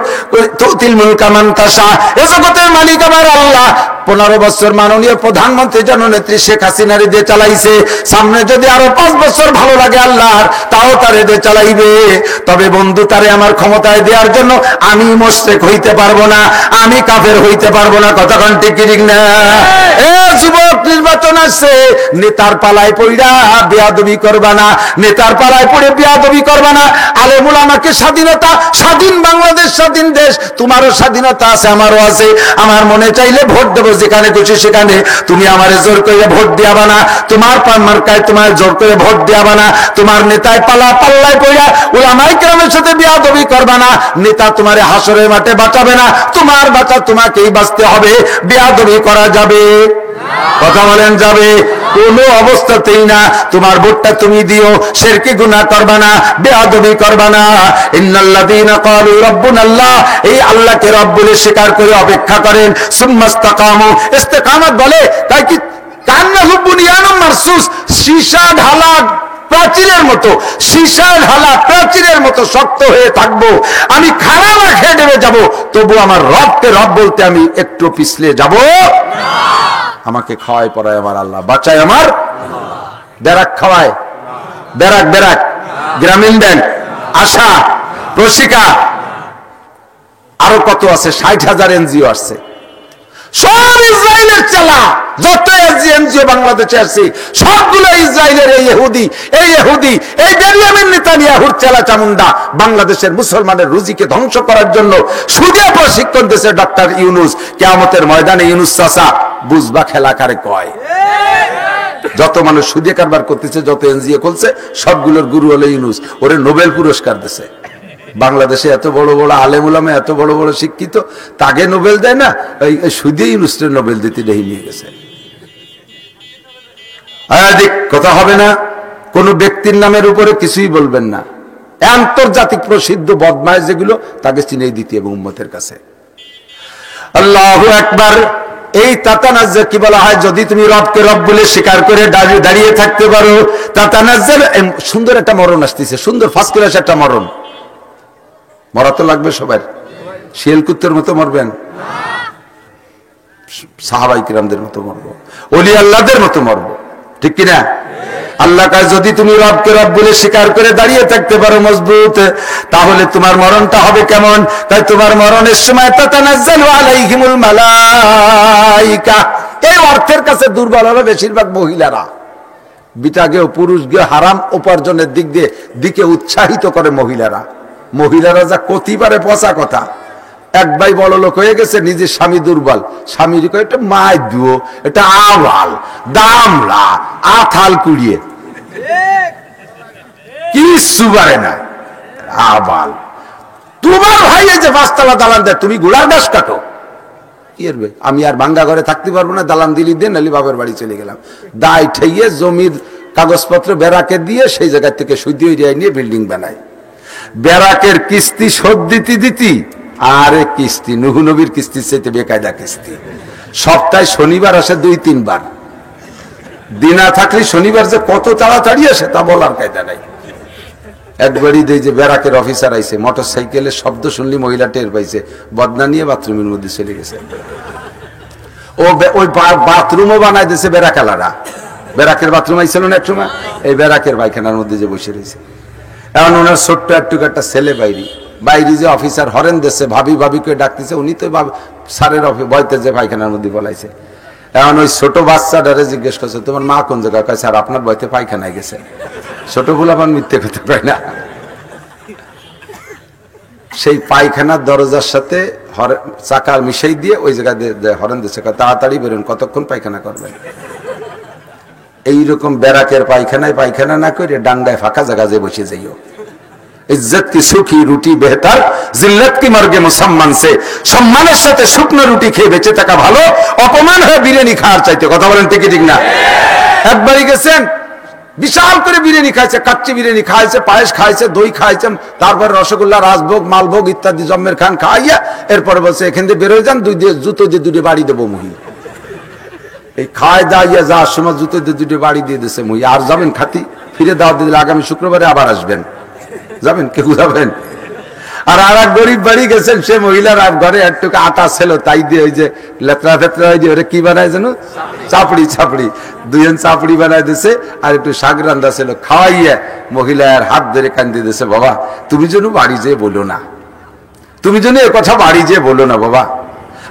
Speaker 1: তুতিল মুলকা মান তাশা। এই জগতের মালিক আমার আল্লাহ। 15 বছর মাননীয় প্রধানমন্ত্রী জননেত্রী শেখ হাসিনার দিয়ে চালাইছে। সামনে যদি আরো 5 বছর ভালো লাগে আল্লাহর, তাও তারে দিয়ে চালাইবে। তবে বন্ধু, তারে আমার ক্ষমতায় দেওয়ার জন্য আমি মুশরিক হইতে পারবো না, আমি কাফের হইতে পারবো না। কথা কোন ঠিক ঠিক না? এ যুবক, নির্বাচন আসছে, নেতার পালায় পইড়া বেয়াদবি করবা না, নেতার পালায় পড়ে বেয়াদবি করবা না। আলেম ওলামাকে স্বাধীনতা, স্বাধীন বাংলাদেশ, স্বাধীন দেশ, তোমারও স্বাধীনতা আছে, আমারও আছে। আমার মনে চাইলে ভোট দেবো যেখানে খুশি সেখানে, তুমি আমারে জোর করে ভোট দেওয়া না, তোমার মার্কায় তোমার জোর করে ভোট দেওয়া না, তোমার নেতায় পাল্লায় পড়া ওলামায়ে কেরামের সাথে বেয়াদবি করবা না। নেতা তোমারে হাসরের মাঠে বাঁচাবে না, তোমার বাঁচা তোমাকেই বাঁচতে হবে। বেয়াদবি করা যাবে? কথা বলেন যাবে? কোন অবস্থাতেই না। তোমার ভোটটা তুমি দিও, শিরকি গুনাহ করবা না, বেয়াদবি করবা না। ইন্নাল্লাযীনা ক্বালু রাব্বুনাল্লাহ, এই আল্লাহকে রব বলে স্বীকার করে অপেক্ষা করেন, সুম্মাস্তাকামু, ইস্তেকামত বলে তাই কি কান্নাহুম বুনিয়ানুম মারসুস, সীসা ঢালা প্রাচীরের মতো, সীসা ঢালা প্রাচীরের মতো শক্ত হয়ে থাকবো। আমি খানা না খেয়ে দেবে যাবো, তবু আমার রবকে রব বলতে আমি একটু পিছলে যাব না। আমাকে খাওয়ায় পড়ায় আমার আল্লাহ, বাঁচায় আমার ব্যারাক খাওয়ায়, ব্যারাক গ্রামীণ ব্যাংক, আশা, প্রশিকা, আরো কত আছে, 60,000 এনজিও আসছে, সব ইসরায়েলের চালা। যত এনজিও বাংলাদেশে আসছে সবগুলো ইসরায়েলের। এই ইহুদি এই বেনিয়ামিন নেতানিয়াহুর চালা চামুন্ডা বাংলাদেশের মুসলমানের রুজিকে ধ্বংস করার জন্য সুদে প্রশিক্ষণ দিয়েছে ডক্টর ইউনুস। কিয়ামতের ময়দানে ইউনুস চাচা বুঝবা খেলা কারে কয়। যত মানুষ সুদে কারবার করতেছে, যত এনজিও খুলছে, সবগুলোর গুরু হলো ইউনুস। ওরে নোবেল পুরস্কার দিছে। বাংলাদেশে এত বড় বড় আলেম ওলামা, এত বড় বড় শিক্ষিত, তাকে নোবেল দেয় না, এই সুদে ইউনুসের নোবেল দিতে নিয়ে গেছে। কথা হবে না, কোন ব্যক্তির নামের উপরে কিছুই বলবেন না। আন্তর্জাতিক প্রসিদ্ধ বদমাইশ যেগুলো, তাকে চিনেই দিতে এবং উম্মতের কাছে। আল্লাহু আকবার। এই তাতানাজ্জাল কি বলা হয়? যদি তুমি রবকে রব বলে স্বীকার করে দাঁড়িয়ে থাকতে পারো, তাতানাজ্জাল। সুন্দর একটা মরণ আসতেছে, সুন্দর ফার্স্ট ক্লাস একটা মরণ। মরা তো লাগবে সবার। শিয়াল কুত্তের মতো মরবেন? সাহাবায়ে কিরামদের মতো মরবো, ওলি আল্লাহদের মতো মরবো, ঠিক কিনা? আল্লাহ কাছে যদি তুমি রবকে রব বলে স্বীকার করে দাঁড়িয়ে থাকতে পারো মজবুত, তাহলে তোমার মরণটা হবে কেমন? তাই তোমার মরণের সময় তাতানাজ্জালু আলাইহিমুল মালাইকা। এই অর্থের কাছে দুর্বল হবে বেশিরভাগ মহিলারা। বিটাকেও পুরুষকে হারাম উপার্জনের দিকে উৎসাহিত করে মহিলারা যা কতি পারে পচা কথা। এক ভাই বড় লোক হয়ে গেছে, নিজের স্বামী দুর্বল, স্বামীর কয় এটা মায় দুও, এটা আওয়াল দামলা আথাল কুড়িয়ে কিছু পারে না, আবাল। তোমার ভাই যে 5 তলা দালান দেয়, তুমি গোড়ার গাছ কাটো। কি করবে? আমি আর ভাঙ্গা ঘরে থাকতে পারবো না, দালান দিলি দেন, নালি বাবার বাড়ি চলে গেলাম। দায় ঠেইয়ে জমির কাগজপত্র বেড়াকে দিয়ে সেই জায়গা থেকে সুদি নিয়ে বিল্ডিং বানায়। বেড়াকের কিস্তি শোধ দিতি, আরে কিস্তি নূহ নবীর কিস্তির চাইতে বেকায়দা কিস্তি। সপ্তাহে শনিবার আসে 2-3 বার। দিনা থাকলে শনিবার যে কত তাড়াতাড়ি আসে তা বলার কায়দা নাই। একবারই দেই যে বেড়াকের অফিসার আইছে, মোটর সাইকেলের শব্দ শুনলি মহিলা টের পাইছে, বদনা নিয়ে বাথরুমের মধ্যে চলে গেছে। ওই বাথরুমও বানাই দিয়েছে বেড়াকালারা। বেড়াকের বাথরুম আইছিল না এক সময়, এই বেড়াকের পায়খানার মধ্যে যে বসে রয়েছে। এখন ওনার ছোট্ট একটা ছেলে বাইরে যে অফিসার হরেন দেশে ভাবিকে ডাকতেছে, উনি তো স্যারের বইতে যে পায়খানার মধ্যে বলাইছে। এখন ওই ছোট বাচ্চাটারে জিজ্ঞেস করছে, তোমার মা কোন জায়গায়? কয় স্যার আপনার বইতে পায়খানায় গেছে। ছোট ফুলাপান মিথ্যে কথা কয় না। সেই পায়খানার দরজার সাথে চাকা মিশাই দিয়ে ওই জায়গায় হরেন দেশে, তাড়াতাড়ি বেরোন, কতক্ষণ পায়খানা করবেন। এইরকম বেড়াকের পায়খানা না করে ডান্ডায় ফাঁকা জায়গা যে বসে যাইও। ইজ্জত কি সুখী রুটি বেহতার, জিল্লত কি মর্গে মুসম্মান সে। সম্মানের সাথে শুকনো রুটি খেয়ে বেঁচে থাকা ভালো, অপমান হয়ে বিরিয়ানি খাওয়ার চাইতে। কথা বলেন ঠিক না? একবারই গেছেন, বিশাল করে বিরিয়ানি খাইছে, কাচ্চি বিরিয়ানি খাইছে, পায়েস খাইছে, দই খাইছে, তারপর রসগোল্লা, রাজভোগ, মালভোগ ইত্যাদি জম্মের খান খাইয়া এরপরে বলছে এখান দিয়ে বেরোয় যান, জুতো দিয়ে 2 বাড়ি দেবো মুহি। এই খায় দাইয়া যাওয়ার সময় জুতো দিয়ে 2 বাড়ি দিয়ে দিছে মুহি। আর যাবেন খাতি, ফিরে দাওয়াত দিলে আগামী শুক্রবারে আবার আসবেন, যাবেন, কেউ যাবেন? আর এক গরিব বাড়ি গেছেন, সে মহিলার ঘরে একটু আটা ছিল, তাই দিয়ে ওই যে লেতরা দিয়ে ওরা কি বানায় যেন, চাপড়ি 2 চাপড়ি বানায় দিছে, আর একটু শাক রান্না ছিল, খাওয়াইয়া মহিলার হাত ধরে কান্দি দিছে, বাবা তুমি যেন বাড়ি যেয়ে বলো না, তুমি যেন এ কথা বাড়ি যেয়ে বলো না বাবা,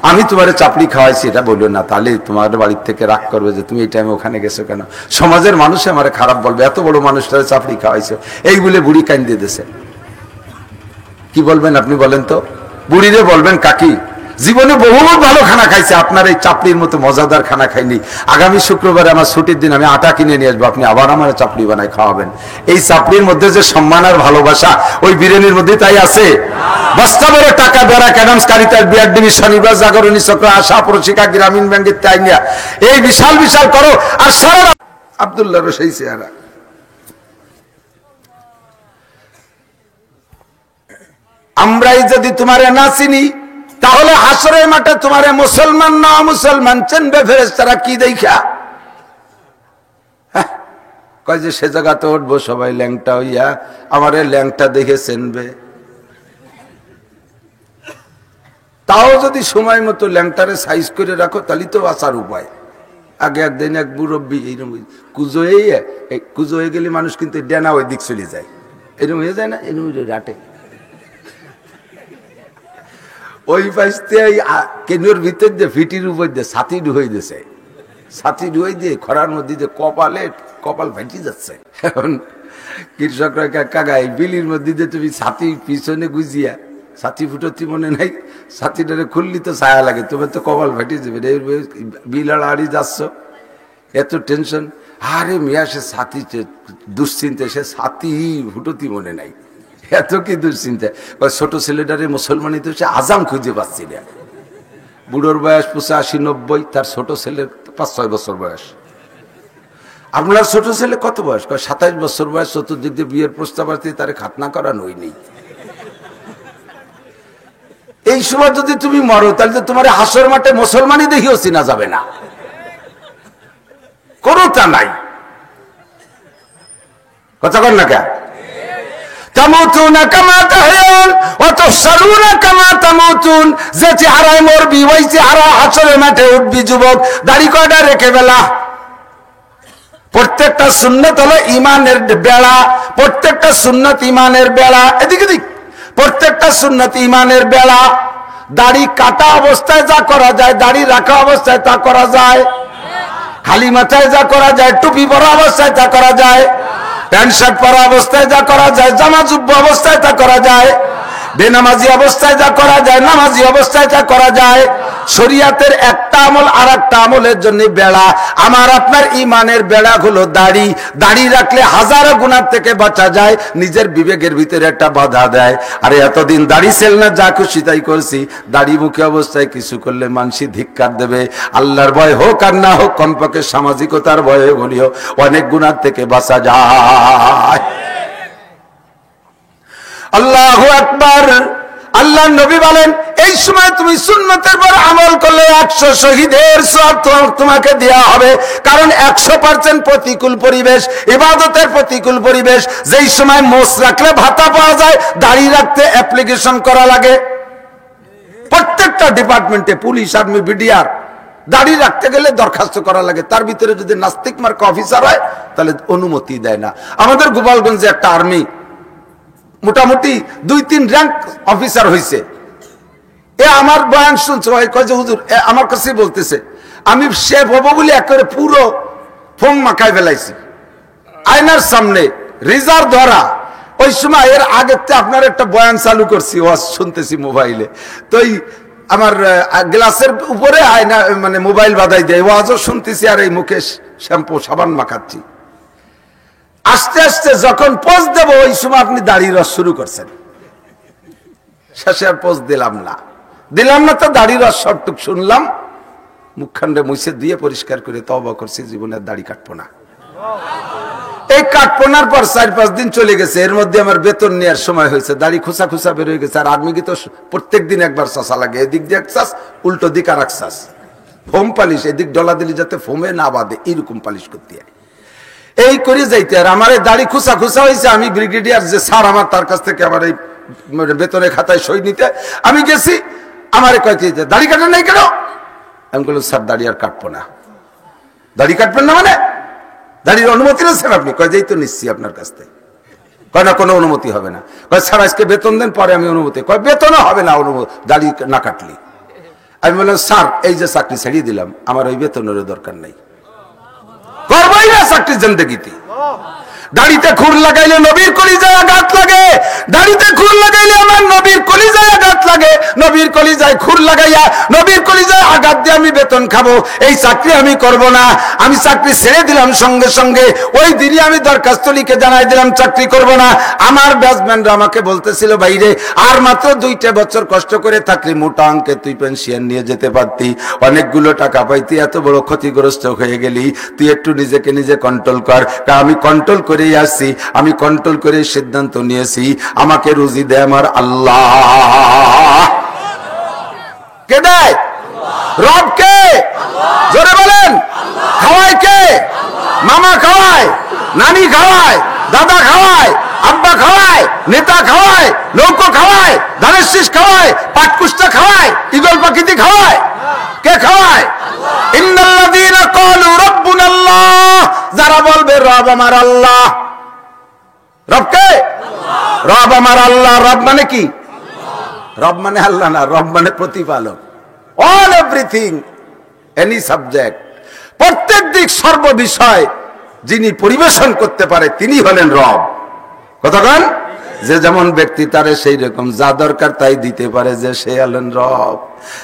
Speaker 1: আমি তোমার চাপড়ি খাওয়াইছি এটা বললো না, তাহলে তোমার বাড়ির থেকে রাগ করবে যে তুমি এই টাইমে ওখানে গেছো কেন, সমাজের মানুষ আমার খারাপ বলবে, এত বড় মানুষটারে চাপড়ি খাওয়াইছো, এই বলে বুড়ি কান্দে দিয়েছে। কি বলবেন আপনি বলেন তো? বুড়িরে বলবেন কাকি জীবনে বহুত ভালো খানা খাইছে, আপনার এই চাপড়ির মতো মজাদার খানা খাইনি, আগামী শুক্রবারে আমার ছুটির দিন আমি আটা কিনে নিয়ে আসবো, আপনি আবার আমার চাপড়ি বানায় খাওয়াবেন। এই চাপড়ির মধ্যে যে সম্মান আর ভালোবাসা ওই বিরিয়ানির মধ্যে তাই আছে? বস্তা বড় টাকা বেড়া ক্যাডামস কারিতার বিয়ার ডিবি শনিবার জাগরণী চক্র আশা প্রশিকা গ্রামীণ ব্যাংকের তাই নিয়া এই বিশাল বিশাল করো আর সারা আব্দুল্লাহর সেই চেহারা। আমরাই যদি তোমারে না চিনি তাহলে হাসরের মাঠে তোমারে মুসলমান না মুসলমান চিনবে ফেরেশতারা কি দেখা? কয় যে সে জায়গাতে উঠবো সবাই ল্যাংটা হইয়া, আমারে ল্যাংটা দেখে চিনবে। তাও যদি সময় মতো ল্যাংটারে সাইজ করে রাখো তাহলে তো বাঁচার উপায়। আগে একদিন এক মুরব্বী এইরকম কুজো হয়ে গেলে মানুষ কিন্তু ডেনা ওই দিক চলে যায়, এরকম হয়ে যায় না, এরকম রাটে ওই পাশে কেনুর ভিতর দিয়ে ফিটির উপর দিয়ে ছাতি ডুহাই দিয়েছে, ছাতি ডুহাই দিয়ে খরার মধ্যে দিয়ে কপাল ফেটে যাচ্ছে। এখন কৃষকরা কাকা এই বিলির মধ্যে দিয়ে তুমি ছাতি পিছনে গুজিয়া ছাতি ফুটতি মনে নাই, ছাতিটারে খুললি তো ছায়া লাগে, তোমার তো কপাল ফেটে যাবে, বিল আড়াআড়ি যাচ্ছ, এত টেনশন। আরে মিয়া সে ছাতি দুশ্চিন্তা, সে ছাতি ফুটতি মনে নাই, এত কি দুশ্চিন্তা। ছোট ছেলেটারে মুসলমানি তো সে আজাম খুঁজে পাচ্ছি না, বুড়োর বয়স 85-90, তার ছোট ছেলের 5-6 বছর বয়স। আপনার ছোট ছেলে কত বয়স? 27 বছর বয়স, চতুর্দিক দিয়ে বিয়ের প্রস্তাব আসতে তারে খাতনা করা নই। এই সময় যদি তুমি মরো তাহলে তো তোমার হাসর মাঠে মুসলমানই দেখিও চিনা যাবে না, কোনটা নাই। কথা কর না কে? তামুতুনা কামা তাহয়ুন ওয়া তুহশারুনা কামা তামুতুন, যে চেহারায় মরবি ওই চেহারা হাসরের মাঠে উঠবি। যুবক, দাড়ি কয়টা রেখে বেলা? প্রত্যেকটা সুন্নত হলো ইমানের বেড়া, প্রত্যেকটা সুন্নত ইমানের বেড়া। এদিকে দিক, প্রত্যেকটা সুন্নত ইমানের বেড়া। দাড়ি কাটা অবস্থায় যা করা যায়, দাড়ি রাখা অবস্থায় তা করা যায়, খালি মাথায় যা করা যায়, টুপি পরা অবস্থায় তা করা যায়, প্যান্ট শার্ট পরা অবস্থায় যা করা যায়, জামা জুব্বা অবস্থায় তা করা যায়, বেনামাজি অবস্থায় যা করা যায়, নামাজি অবস্থায় যা করা যায়। শরীয়তের একটা আমল আর একটা আমলের জন্য বেড়া। আমার আপনার ইমানের বেড়া হলো দাড়ি। দাড়ি রাখলে হাজারো গুনাহ থেকে বাঁচা যায়, নিজের বিবেকের ভিতরে একটা বাধা দেয়। আরে এতদিন দাড়ি ছিল না, যা খুশি তাই করছি, দাড়ি মুখে অবস্থায় কিছু করলে মানুষই ধিক্কার দেবে। আল্লাহর ভয় হোক আর না হোক, কমপক্ষে সামাজিকতার ভয়ে হলেও অনেক গুনাহ থেকে বাঁচা যায়। আল্লাহু আকবার। আল্লাহর নবী বলেন, এই সময় তুমি সুন্নতের পর আমল করলে 100 শহীদের সওয়াব তোমাকে দেয়া হবে। কারণ 100% প্রতিকূল পরিবেশ, ইবাদতের প্রতিকূল পরিবেশ। যেই সময় মোষ রাখলে ভাতা পাওয়া যায়, দাড়ি রাখতে অ্যাপ্লিকেশন করা লাগে। প্রত্যেকটা ডিপার্টমেন্টে, পুলিশ, আর্মি, বিডিআর, দাড়ি রাখতে গেলে দরখাস্ত করা লাগে। তার ভিতরে যদি নাস্তিক মার্কা অফিসার হয় তাহলে অনুমতি দেয় না। আমাদের গোপালগঞ্জে একটা আর্মি মোটামুটি 2-3 র্যাঙ্ক অফিসার হয়েছে। এ আমার বয়ান শুনছে, কয় যে হুজুর আমার কাছে বলতেছে আমি শেফ হবো বলে একেবারে পুরো ফোম মাখায় ফেলাইছি, আয়নার সামনে রিজার্ভ ধরা। ওই সময় এর আগে আপনার একটা বয়ান চালু করছি, ওয়াজ শুনতেছি মোবাইলে, তো আমার গ্লাসের উপরে আয়না মানে মোবাইল বাধাই দেয়, ওয়াজও শুনতেছি আর এই মুখে শ্যাম্পু সাবান মাখাচ্ছি। আস্তে আস্তে যখন পোস্ট দেবো ওই সময় আপনি দাড়ি রস শুরু করছেন। শেষে আর পোস্ট দিলাম না তো দাড়ি রস সবটুক শুনলাম, মুখখান্ডে মুছে দিয়ে পরিষ্কার করে তওবা করছি, জীবনের দাড়ি কাটবো না। এই কাটপোনার পর 4-5 দিন চলে গেছে, এর মধ্যে আমার বেতন নেওয়ার সময় হয়েছে, দাড়ি খুসা খুসা বের হয়ে গেছে। আর আর্মিকে তো প্রত্যেক দিন একবার চাষা লাগে, এদিক দিয়ে এক চাষ, উল্টো দিক আর এক চাষ। ফোম পালিশ এদিক ডলা দিলি যাতে ফোমে না বাঁধে, এইরকম পালিশ করতে হয়। এই করে যাইতে আর আমার এই দাড়ি খুসা খুসা হয়েছে। আমি ব্রিগেডিয়ার যে স্যার আমার, তার কাছ থেকে আমার এই বেতনের খাতায় সই নিতে আমি গেছি। আমার কয়েছে দাড়ি কাটেন নাই কেন? আমি বললাম স্যার দাড়ি আর কাটবো না। দাড়ি কাটবেন না মানে? দাড়ির অনুমতি নিচ্ছেন আপনি? কয় যেই তো নিচ্ছি আপনার কাছ থেকে। কয় না, কোনো অনুমতি হবে না। কয় স্যার আজকে বেতন দেন, পরে আমি অনুমতি। কয় বেতনও হবে না অনুমতি দাড়ি না কাটলি। আমি বললাম স্যার এই যে চাকরি ছেড়িয়ে দিলাম, আমার ওই বেতনেরও দরকার নাই, করবোই না চাকরির জিন্দেগিতে। দাড়িতে খুর লাগাইলে নবীর কলিজায় আঘাত লাগে, দাড়িতে খুর লাগাইলে আমার নবীর কলিজায় আঘাত লাগে, নবীর কলিজায় খুর লাগাইয়া নবীর কলিজায় আঘাত দিয়ে আমি বেতন খাবো, এই চাকরি আমি করব না। আমি চাকরি ছেড়ে দিলাম, সঙ্গে সঙ্গে ওই দিনই আমি দরখাস্ত লিখে জানাই দিলাম চাকরি করব না। আমার ব্যাচম্যানরা আমাকে বলতেছিল বাইরে আর মাত্র 2টা বছর কষ্ট করে থাকলে মোটা অঙ্কে তুই পেনশন নিয়ে যেতে পারতি, অনেকগুলো টাকা পাইতি, এত বড় ক্ষতিগ্রস্ত হয়ে গেলি, তুই একটু নিজেকে নিজে কন্ট্রোল কর। আমি কন্ট্রোল করেই আসছি, আমি কন্ট্রোল করে সিদ্ধান্ত নিয়েছি আমাকে রুজি দেয় আমার আল্লাহ। কে দেয়? রব কে? জোরে বলেন। খাওয়ায় কে? মামা খাওয়ায়, নানি খাওয়ায়, দাদা খাওয়ায়, আব্বা খাওয়ায়, নেতা খাওয়ায়, নৌকো খাওয়ায়, ধানের শীষ খাওয়ায়, পাটকুষ্টা খাওয়ায়, ঈগল পাখিতে খাওয়ায়। কে খাওয়ায়? ইন্নাল্লাযীনা ক্বালু রাব্বুনাল্লাহ, যারা বলবে রব আমার আল্লাহ। রব কে? রব আমার আল্লাহ। রব মানে কি? রব মানে আল্লাহ না, রব মানে প্রতিপালক। অল এভরিথিং, এনি সাবজেক্ট, প্রত্যেক দিক সর্ব বিষয় যিনি পরিবেশন করতে পারে তিনি হলেন রব। কতক্ষণ? যে যেমন ব্যক্তি তারে সেই রকম যা দরকার তাই দিতে পারে, যে সে হলেন রব।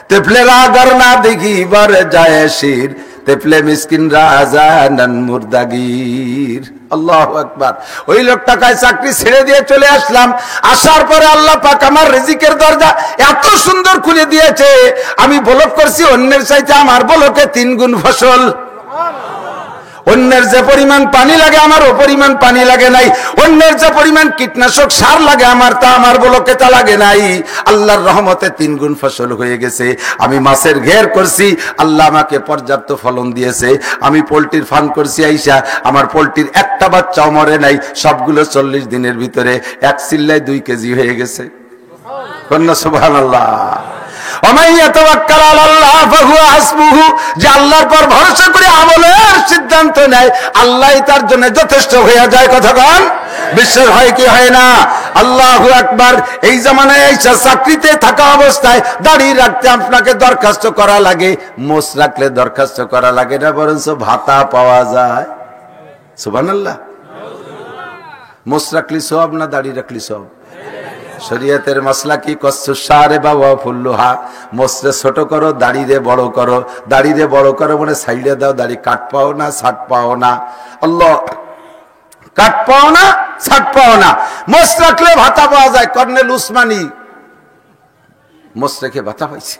Speaker 1: তেফলেরা আগার না দেখিবার যায় শির, তেফলে মিসকিন রাজানান মুর্দাগির। আল্লাহু আকবার। ওই লোকটাকে চাকরি ছেড়ে দিয়ে চলে আসলাম, আসার পরে আল্লাহ পাক আমার রিজিকের দরজা এত সুন্দর খুলে দিয়েছে, আমি ব্লক করছি অন্যের চাইতে আমার ব্লকে 3 গুণ ফসল। অন্যের যে পরিমাণ পানি লাগে আমার ও পরিমাণ পানি লাগে নাই, অন্যের যে পরিমাণ কীটনাশক সার লাগে আমার তা আমার ব্লকে তা লাগে নাই। আল্লাহর রহমতে 3 গুণ ফসল হয়ে গেছে। আমি মাছের ঘের করছি, আল্লাহ আমাকে পর্যাপ্ত ফলন দিয়েছে। আমি পোল্ট্রির ফার্ম করছি, আইসা আমার পোল্ট্রির একটা বাচ্চাও মরে নাই, সবগুলো 40 দিনের ভিতরে 1 চিল্লায় 2 কেজি হয়ে গেছে। কন্যা সুবহানাল্লাহ। যে আল্লাহর পর ভরসা করে আমলের সিদ্ধান্ত নেয় আল্লাহ তার জন্য যথেষ্ট হয়ে যায়। কথাগণ বিশ্বাস হয় কি হয় না? আল্লাহু আকবার। এই জামানায় এইসব চাকরিতে থাকা অবস্থায় দাঁড়িয়ে রাখতে আপনাকে দরখাস্ত করা লাগে, মোষ রাখলে দরখাস্ত করা লাগে না, বরঞ্চ ভাতা পাওয়া যায়। সুবহানাল্লাহ। মোষ রাখলি সব না দাঁড়িয়ে রাখলি সব? শরীয়তের মাসলা কি? কসুসারে বাবা ফুল্লুহা, মোসরে ছোট করো, দাড়িরে বড় করো। দাড়িরে বড় করো মানে সাইডে দাও, দাড়ি কাট পাও না, ছাট পাও না। আল্লাহ, কাট পাও না, ছাট পাও না। মোস রাখলে ভাতা পাওয়া যায়। কর্নেল উসমানী মোস রেখে ভাতা পাইছে।